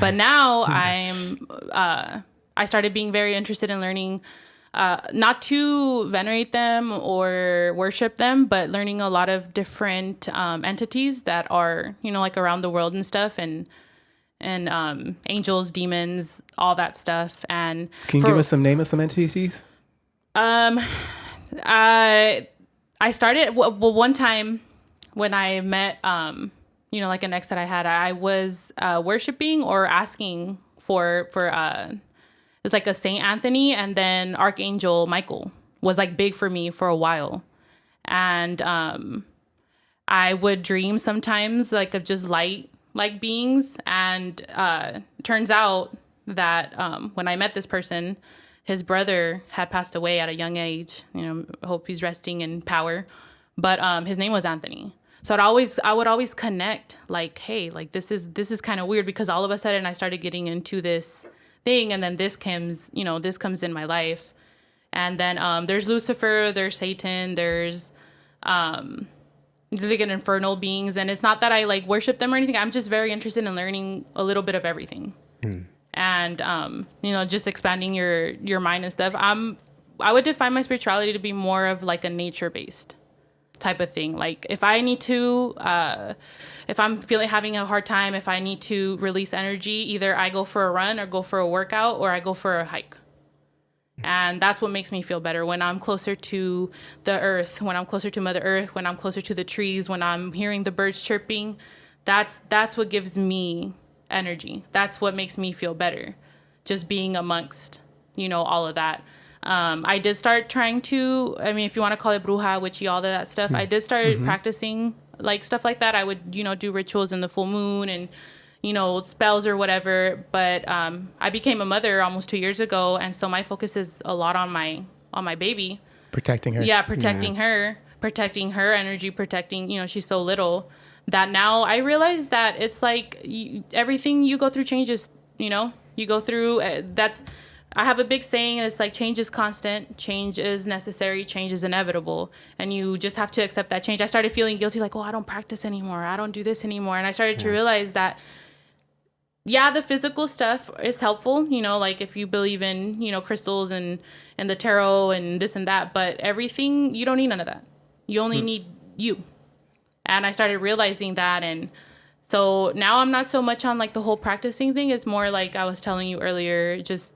but now I started being very interested in learning, not to venerate them or worship them, but learning a lot of different entities that are, like around the world and stuff, and angels, demons, all that stuff. And can you give us some name of some entities? I started one time when I met like an ex that I had. I was worshiping or asking for it's like a Saint Anthony, and then Archangel Michael was like big for me for a while. And I would dream sometimes like of just light like beings, and turns out that when I met this person, his brother had passed away at a young age. Hope he's resting in power. But his name was Anthony. So I would always connect like, hey, like this is kind of weird, because all of a sudden I started getting into this thing, and then this comes in my life. And then there's Lucifer, there's Satan, there's like infernal beings. And it's not that I like worship them or anything. I'm just very interested in learning a little bit of everything. And just expanding your mind and stuff. I would define my spirituality to be more of like a nature-based type of thing. Like if I need to, if I'm having a hard time, if I need to release energy, either I go for a run or go for a workout, or I go for a hike. And that's what makes me feel better, when I'm closer to the earth, when I'm closer to Mother Earth, when I'm closer to the trees, when I'm hearing the birds chirping. That's what gives me energy. That's what makes me feel better, just being amongst all of that. I did start trying to, if you want to call it bruja, witchy, all of that stuff, I did start practicing like stuff like that. I would, do rituals in the full moon and, spells or whatever. But I became a mother almost 2 years ago. And so my focus is a lot on my baby. Protecting her. Yeah, protecting her energy, protecting, she's so little that now I realize that it's like everything you go through changes, you go through, I have a big saying, and it's like change is constant, change is necessary, change is inevitable. And you just have to accept that change. I started feeling guilty, like, oh, I don't practice anymore. I don't do this anymore. And I started to realize that, the physical stuff is helpful, like if you believe in, crystals and the tarot and this and that, but everything, you don't need none of that. You only need you. And I started realizing that. And so now I'm not so much on like the whole practicing thing. It's more like I was telling you earlier, just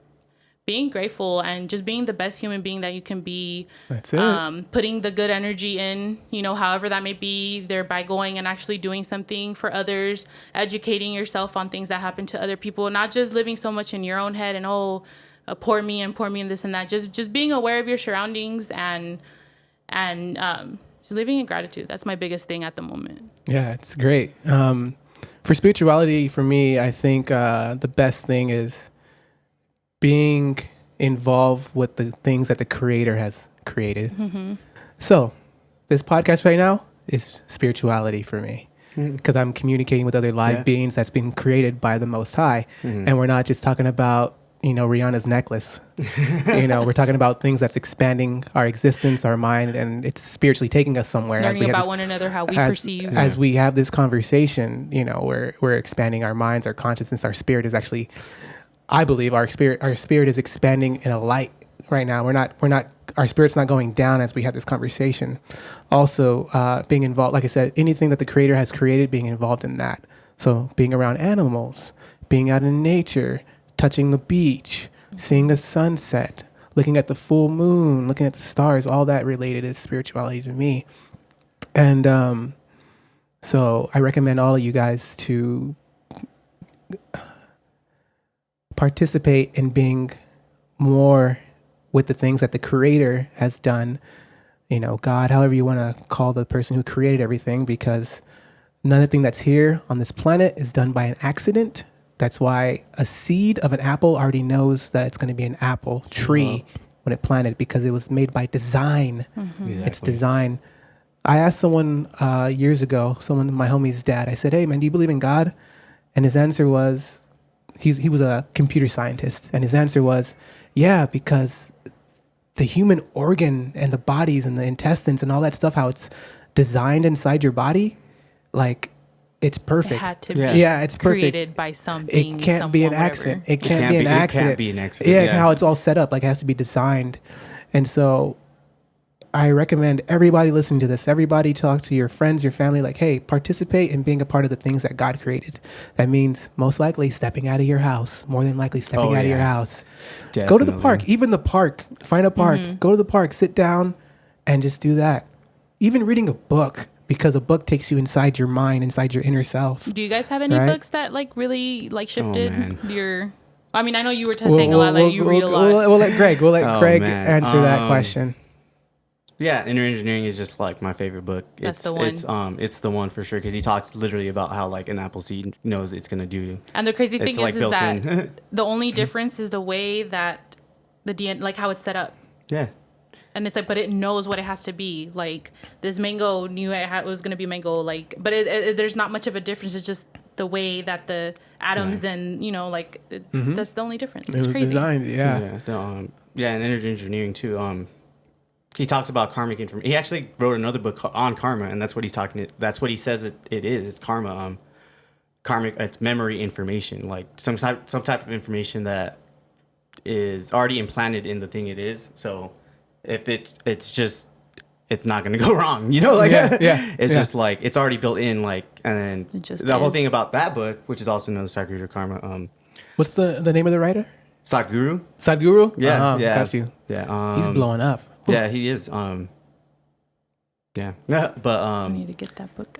being grateful and just being the best human being that you can be. That's it. Putting the good energy in, however that may be, thereby going and actually doing something for others, educating yourself on things that happen to other people, not just living so much in your own head and, poor me and this and that. Just being aware of your surroundings and just living in gratitude. That's my biggest thing at the moment. Yeah, it's great. For spirituality, for me, I think the best thing is being involved with the things that the creator has created. Mm-hmm. So this podcast right now is spirituality for me because I'm communicating with other live beings that's been created by the Most High. And we're not just talking about, Rihanna's necklace. We're talking about things that's expanding our existence, our mind, and it's spiritually taking us somewhere. Learning about one another, how we perceive. As we have this conversation, we're expanding our minds, our consciousness, our spirit is actually, I believe our spirit is expanding in a light right now. Our spirit's not going down as we have this conversation. Also, being involved, like I said, anything that the creator has created, being involved in that. So being around animals, being out in nature, touching the beach, seeing the sunset, looking at the full moon, looking at the stars, all that related is spirituality to me. And so I recommend all of you guys to participate in being more with the things that the creator has done, God, however you want to call the person who created everything, because nothing that's here on this planet is done by an accident. That's why a seed of an apple already knows that it's going to be an apple tree when it planted, because it was made by design. Exactly. It's design. I asked someone years ago, my homie's dad, I said, hey man, do you believe in God? And his answer was, he was a computer scientist, and his answer was, yeah, because the human organ and the bodies and the intestines and all that stuff, how it's designed inside your body, like it's perfect. It had to be it's perfect. created by something. It can't be an accident. It can't be an accident. It can't be an accident. Yeah, how it's all set up, like it has to be designed. And so I recommend everybody listening to this, everybody talk to your friends, your family, like, hey, participate in being a part of the things that God created. That means most likely stepping out of your house, more than likely stepping out of your house. Definitely. Go to the park, even the park, find a park, go to the park, sit down and just do that. Even reading a book, because a book takes you inside your mind, inside your inner self. Do you guys have any books that like really like shifted your... I mean, I know you were saying a lot, like you read a lot. We'll let Greg answer that question. Yeah, Inner Engineering is just like my favorite book. That's the one. It's the one for sure, because he talks literally about how like an apple seed knows it's gonna do. And the crazy thing like is that the only difference is the way that the DNA, like how it's set up. Yeah. And it's like, but it knows what it has to be. Like this mango knew it was gonna be mango. Like, but there's not much of a difference. It's just the way that the atoms and that's the only difference. It's it was crazy. designed, And Energy Engineering too. He talks about karmic information. He actually wrote another book on karma, and that's what he's talking. That's what he says it is. It's karma. Karmic. It's memory information, like some type of information that is already implanted in the thing it is. So if it's not going to go wrong, it's just like it's already built in, like, and then the whole thing about that book, which is also known as Sadhguru Karma. What's the name of the writer? Sadhguru. Sadhguru? Yeah, Got you. Yeah, he's blowing up. Yeah, he is. But I need to get that book.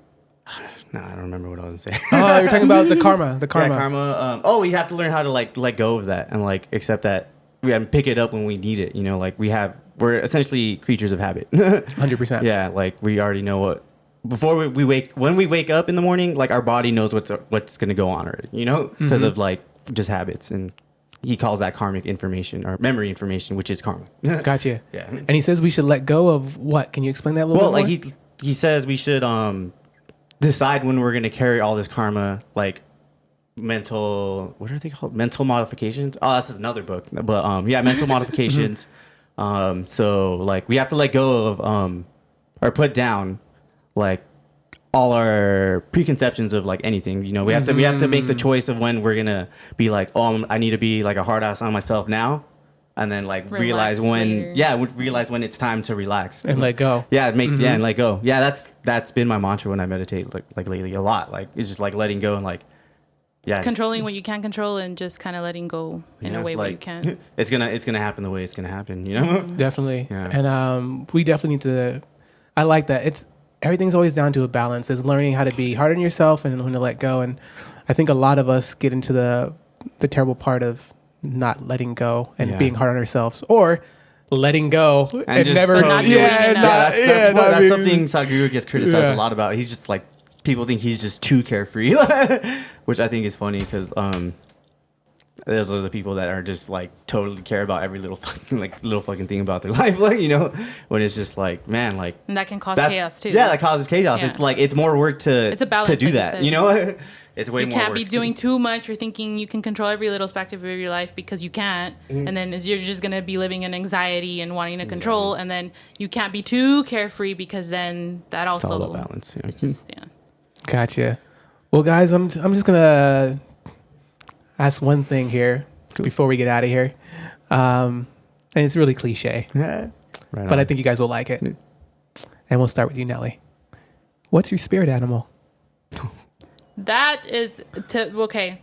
No, I don't remember what I was saying. Oh, you're talking about the karma. Yeah, karma. We have to learn how to like let go of that and like accept that we have to pick it up when we need it. Like we're essentially creatures of habit. 100%. Yeah, like we already know before when we wake up in the morning, like our body knows what's gonna go on already, because of like just habits, and he calls that karmic information or memory information, which is karma. Gotcha. Yeah. And he says we should let go of what? Can you explain that a little Well, bit more? like he says we should decide when we're gonna carry all this karma, like what are they called? Mental modifications. Oh, that's another book. But yeah, mental modifications. So like we have to let go of or put down like all our preconceptions of like anything. We have to make the choice of when we're gonna be like, oh, I need to be like a hard ass on myself now, and then like realize when it's time to relax and let go. Yeah, and let go. Yeah, that's been my mantra when I meditate like lately a lot. Like it's just like letting go and like controlling what you can't control and just kind of letting go in a way where you can. It's gonna happen the way it's gonna happen. Definitely. Yeah. And we definitely need to. I like that. Everything's always down to a balance. It's learning how to be hard on yourself and when to let go. And I think a lot of us get into the terrible part of not letting go and being hard on ourselves, or letting go and just never. not doing enough. That's something Sadhguru gets criticized a lot about. He's just like, people think he's just too carefree, which I think is funny because there's other people that are just like totally care about every little fucking thing about their life, when it's just like, man, like, And that can cause chaos too. Yeah, that causes chaos. Yeah. It's like it's more work to balance, do like that. you said. It's way You more can't work. be doing too much or thinking you can control every little aspect of your life because you can't. And then you're just going to be living in anxiety and wanting to control. And then you can't be too carefree because then that also... It's all about balance. Yeah. It's just, Gotcha. Well, guys, I'm just gonna ask one thing here before we get out of here, and it's really cliche, Yeah. Right but on. I think you guys will like it. And we'll start with you, Nelly. What's your spirit animal? That is... Okay.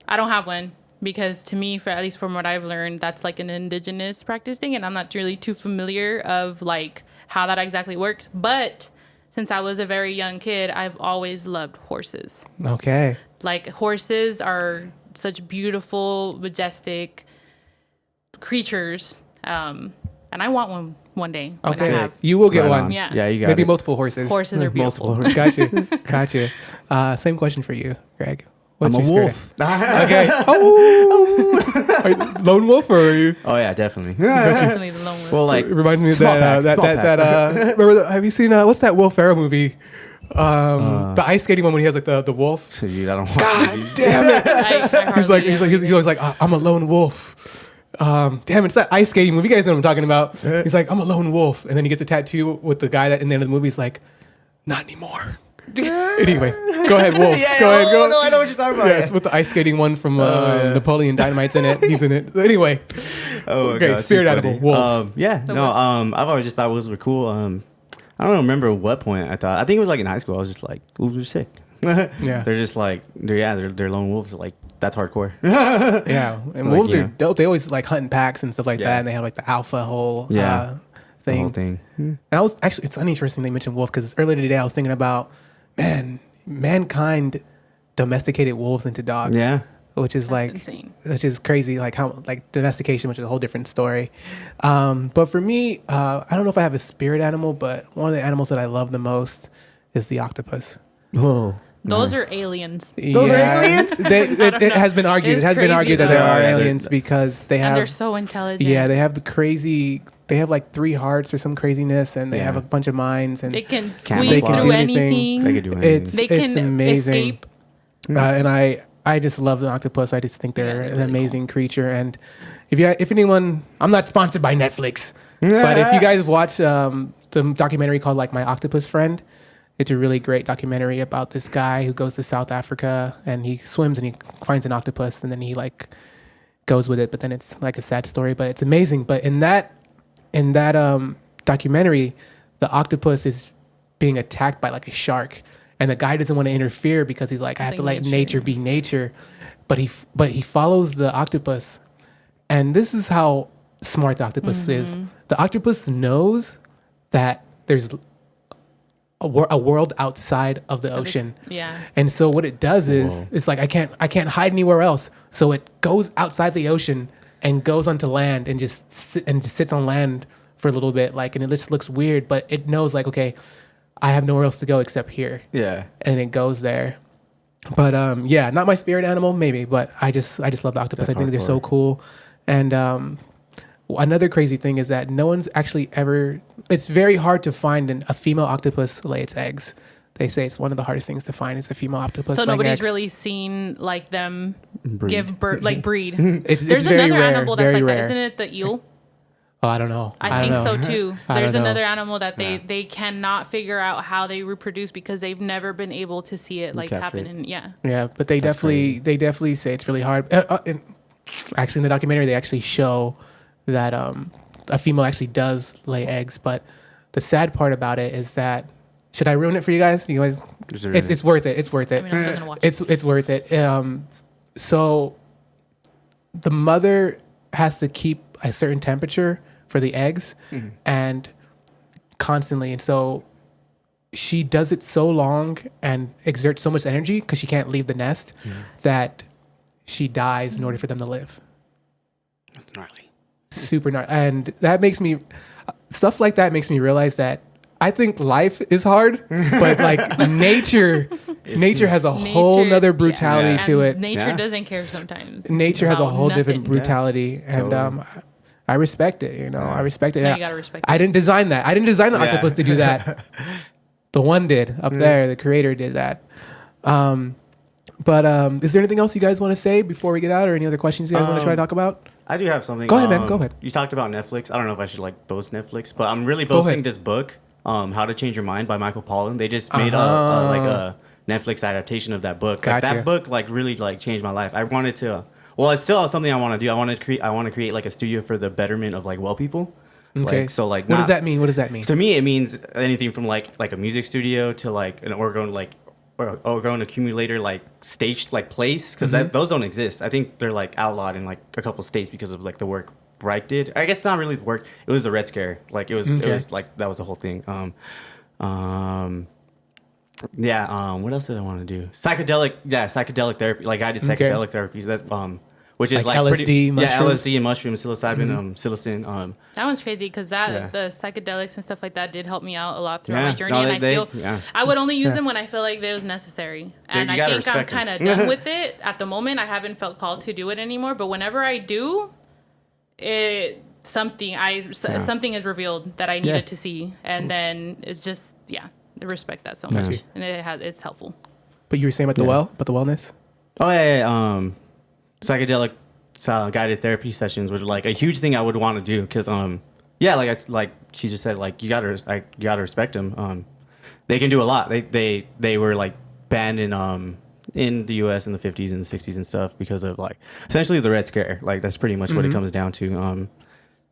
I don't have one because to me, at least from what I've learned, that's like an indigenous practice thing. And I'm not really too familiar of like how that exactly works. But since I was a very young kid, I've always loved horses. Okay. Like horses are such beautiful, majestic creatures. And I want one day when I Okay. have. You will get Right one. on. Yeah. Yeah, you got Maybe it. multiple horses. Horses are beautiful. Multiple. Gotcha. Same question for you, Greg. I'm What's a your wolf. spirit? Okay. Oh. Are you lone wolf or are you? Oh yeah, definitely. Definitely the lone wolf. Well, like It reminds me of small that pack. remember have you seen have you seen what's that Will Ferrell movie? The ice skating one when he has like the wolf. Dude, I don't watch God movies. damn it! I He's hardly he's always like, I'm a lone wolf. Damn, it's that ice skating movie. You guys know what I'm talking about. He's like, I'm a lone wolf, and then he gets a tattoo with the guy that in the end of the movie. He's like, not anymore. Anyway, go ahead, wolves. Go ahead. Go. No, I know what you're talking about. Yeah, it's with the ice skating one from Napoleon Dynamite's in it. He's in it. So anyway, Oh, okay, God, spirit too animal, funny. wolf. Yeah, The no. wolf. I've always just thought wolves were cool. I don't remember what point I thought. I think it was like in high school. I was just like, wolves are sick. Yeah. They're just like they're lone wolves. Like that's hardcore. Yeah, and Like, wolves you are know. dope. They always like hunt in packs and stuff like Yeah. that, and they have like the alpha whole The thing. whole thing. And I was actually, it's uninteresting they mentioned wolf because earlier today I was thinking about, man, mankind domesticated wolves into dogs. Yeah. Which is That's like, insane. which is crazy. Like how, like domestication, which is a whole different story. But for me, I don't know if I have a spirit animal, but one of the animals that I love the most is the octopus. Whoa. Those are aliens. Those are aliens? It has been argued. It's It has been crazy, argued that though. there are Yeah, they're- aliens because they And have. they're so intelligent. Yeah, they have the crazy. They have like 3 hearts or some craziness, and they Yeah. have a bunch of minds, and They can They squeeze can through do anything. anything. They could do anything. it's They can amazing. escape. And I just love the octopus. I just think they're they're an really amazing creature. And if anyone, I'm not sponsored by Netflix, but if you guys watch the documentary called like My Octopus Friend, it's a really great documentary about this guy who goes to South Africa and he swims and he finds an octopus and then he like goes with it. But then it's like a sad story, but it's amazing. But in that documentary, the octopus is being attacked by like a shark, and the guy doesn't want to interfere because he's like, I have to let nature be nature. But he follows the octopus, and this is how smart the octopus is. The octopus knows that there's a world outside of the ocean. Yeah. And so what it does is it's like I can't hide anywhere else. So it goes outside the ocean and goes onto land and just sits on land for a little bit, like, and it just looks weird, but it knows like, okay, I have nowhere else to go except here. Yeah. And it goes there. But yeah, not my spirit animal, maybe, but I just love the octopus. That's I think they're so hardcore. cool. And another crazy thing is that no one's actually ever. It's very hard to find a female octopus lay its eggs. They say it's one of the hardest things to find is a female octopus. So laying nobody's eggs. really seen like them Breed. give birth, like breed. It's There's very another rare, animal that's very like rare. that, isn't it? The eel. Oh, I don't know. I think don't know. so too. I There's don't know. another animal that they cannot figure out how they reproduce because they've never been able to see it like Capture happen. it. And yeah, Yeah, but they definitely say it's really hard. And actually, in the documentary, they actually show that a female actually does lay eggs. But the sad part about it is that should I ruin it for you guys? You guys, it's worth it. It's worth it. I mean, I'm still gonna watch it. It's worth it. So the mother has to keep a certain temperature for the eggs and constantly. And so she does it so long and exerts so much energy because she can't leave the nest that she dies in order for them to live. That's gnarly. Super gnarly. And that makes me, stuff like that makes me realize that I think life is hard, but like nature has a whole nother brutality yeah. to And it. Nature Yeah. doesn't care sometimes. Nature has a about whole nothing. different brutality, and Totally. I respect it. You know, I respect it. No, you gotta respect I it. didn't design that. I didn't design the Yeah. octopus to do that. The one did up there. The creator did that. But is there anything else you guys want to say before we get out, or any other questions you guys want to try to talk about? I do have something. Go ahead, man. Go ahead. You talked about Netflix. I don't know if I should like boast Netflix, but I'm really Go boasting ahead. this book, How to Change Your Mind by Michael Pollan. They just made a Netflix adaptation of that book. Like, Gotcha. that book like really like changed my life. I wanted to. Well, it's still something I want to do. I want to create like a studio for the betterment of like well people. Okay. Like, so like what does that mean? What does that mean? To me, it means anything from like a music studio to like an orgone accumulator like stage like place because those don't exist. I think they're like outlawed in like a couple states because of like the work Reich did. I guess not really the work. It was the Red Scare. Like it was like that was the whole thing. What else did I want to do? Psychedelic therapy. Like I did psychedelic therapies. That which is Like like LSD, mushrooms? LSD and mushrooms, psilocybin, psilocin. That one's crazy because Yeah. the psychedelics and stuff like that did help me out a lot throughout Yeah. my journey, No, and they- I feel yeah. I would only use them when I feel like it was necessary. And you I gotta think I'm respect 'em. kind of done with it at the moment. I haven't felt called to do it anymore, but whenever I do, something is revealed that I needed to see, and then it's just I respect that so much, and it's helpful. But you were saying about about the wellness. Oh yeah. Psychedelic guided therapy sessions was like a huge thing I would want to do because like she just said, like you gotta respect them. They can do a lot. They were like banned in the U.S. in the 50s and the 60s and stuff because of like essentially the Red Scare. Like that's pretty much what it comes down to.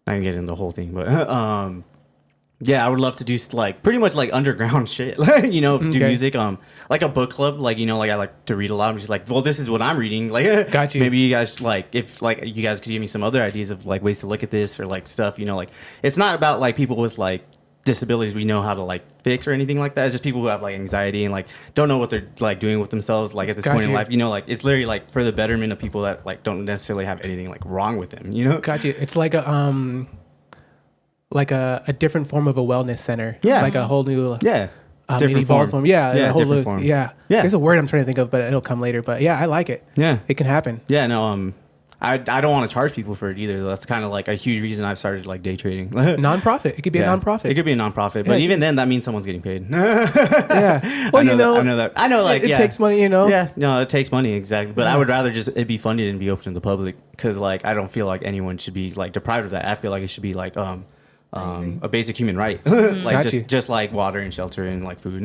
I can get into the whole thing, but I would love to do like pretty much like underground shit, do music, like a book club, like like I like to read a lot. I'm just like, well, this is what I'm reading. Like, Got you. Maybe you guys like if like you guys could give me some other ideas of like ways to look at this or like stuff. Like it's not about like people with like disabilities we know how to like fix or anything like that. It's just people who have like anxiety and like don't know what they're like doing with themselves like at this point in life. Like it's literally like for the betterment of people that like don't necessarily have anything like wrong with them. Got you. It's like a different form of a wellness center. Yeah. Like a whole new Different evolved form. Yeah. Yeah, a whole different new- form. Yeah. Yeah. There's a word I'm trying to think of, but it'll come later. But yeah, I like it. Yeah. It can happen. Yeah, no, I don't want to charge people for it either. That's kind of like a huge reason I've started like day trading. Nonprofit. It could be a nonprofit. It could be a nonprofit, but even then, that means someone's getting paid. Yeah. Well, I know, like, it takes money, Yeah, no, it takes money, exactly. But I would rather just it be funded and be open to the public because, like, I don't feel like anyone should be like deprived of that. I feel like it should be like a basic human right, like Got you. just like water and shelter and like food.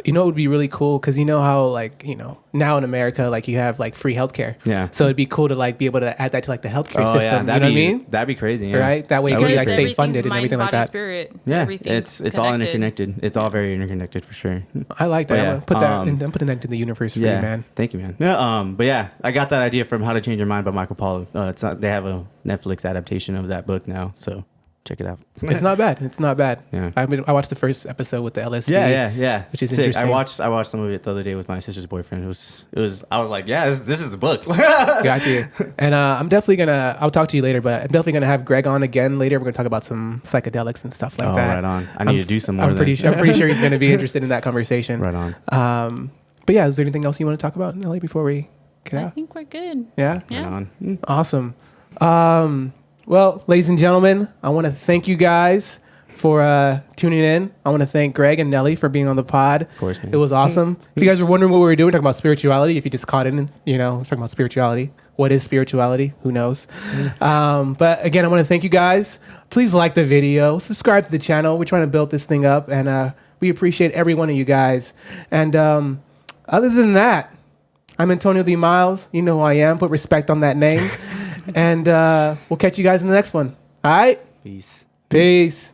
It would be really cool because how like now in America like you have like free healthcare. Yeah. So it'd be cool to like be able to add that to like the healthcare Oh system. yeah, You know what I mean? that'd be crazy. Yeah. Right? That way it That could would be be like crazy. state funded and Mind, everything like body, that. Spirit. Yeah, Everything's it's all interconnected. It's all very interconnected for sure. I like that. But I'm yeah, gonna put that. I'm putting that into the universe for you, man. Thank you, man. Yeah, but yeah, I got that idea from How to Change Your Mind by Michael Pollan. They have a Netflix adaptation of that book now, so check it out. It's not bad. It's not bad. Yeah. I watched the first episode with the LSD. Yeah. Which is Sick. interesting. I watched some of it the other day with my sister's boyfriend. It was. I was like, yeah, this is the book. Got you. And I'm definitely gonna. I'll talk to you later, but I'm definitely gonna have Greg on again later. We're gonna talk about some psychedelics and stuff like that. Right on. I need to do some more. I'm pretty sure he's gonna be interested in that conversation. Right on. But yeah, is there anything else you want to talk about, Nelly, before we get I out? think we're good. Yeah. Yeah. Right on. Awesome. Well, ladies and gentlemen, I want to thank you guys for tuning in. I want to thank Greg and Nelly for being on the pod. Of course, man. It was awesome. If you guys were wondering what we were doing, talking about spirituality, if you just caught in, we're talking about spirituality. What is spirituality? Who knows? But again, I want to thank you guys. Please like the video, subscribe to the channel. We're trying to build this thing up, and we appreciate every one of you guys. And other than that, I'm Antonio D. Miles. You know who I am. Put respect on that name. And we'll catch you guys in the next one. All right? Peace. Peace.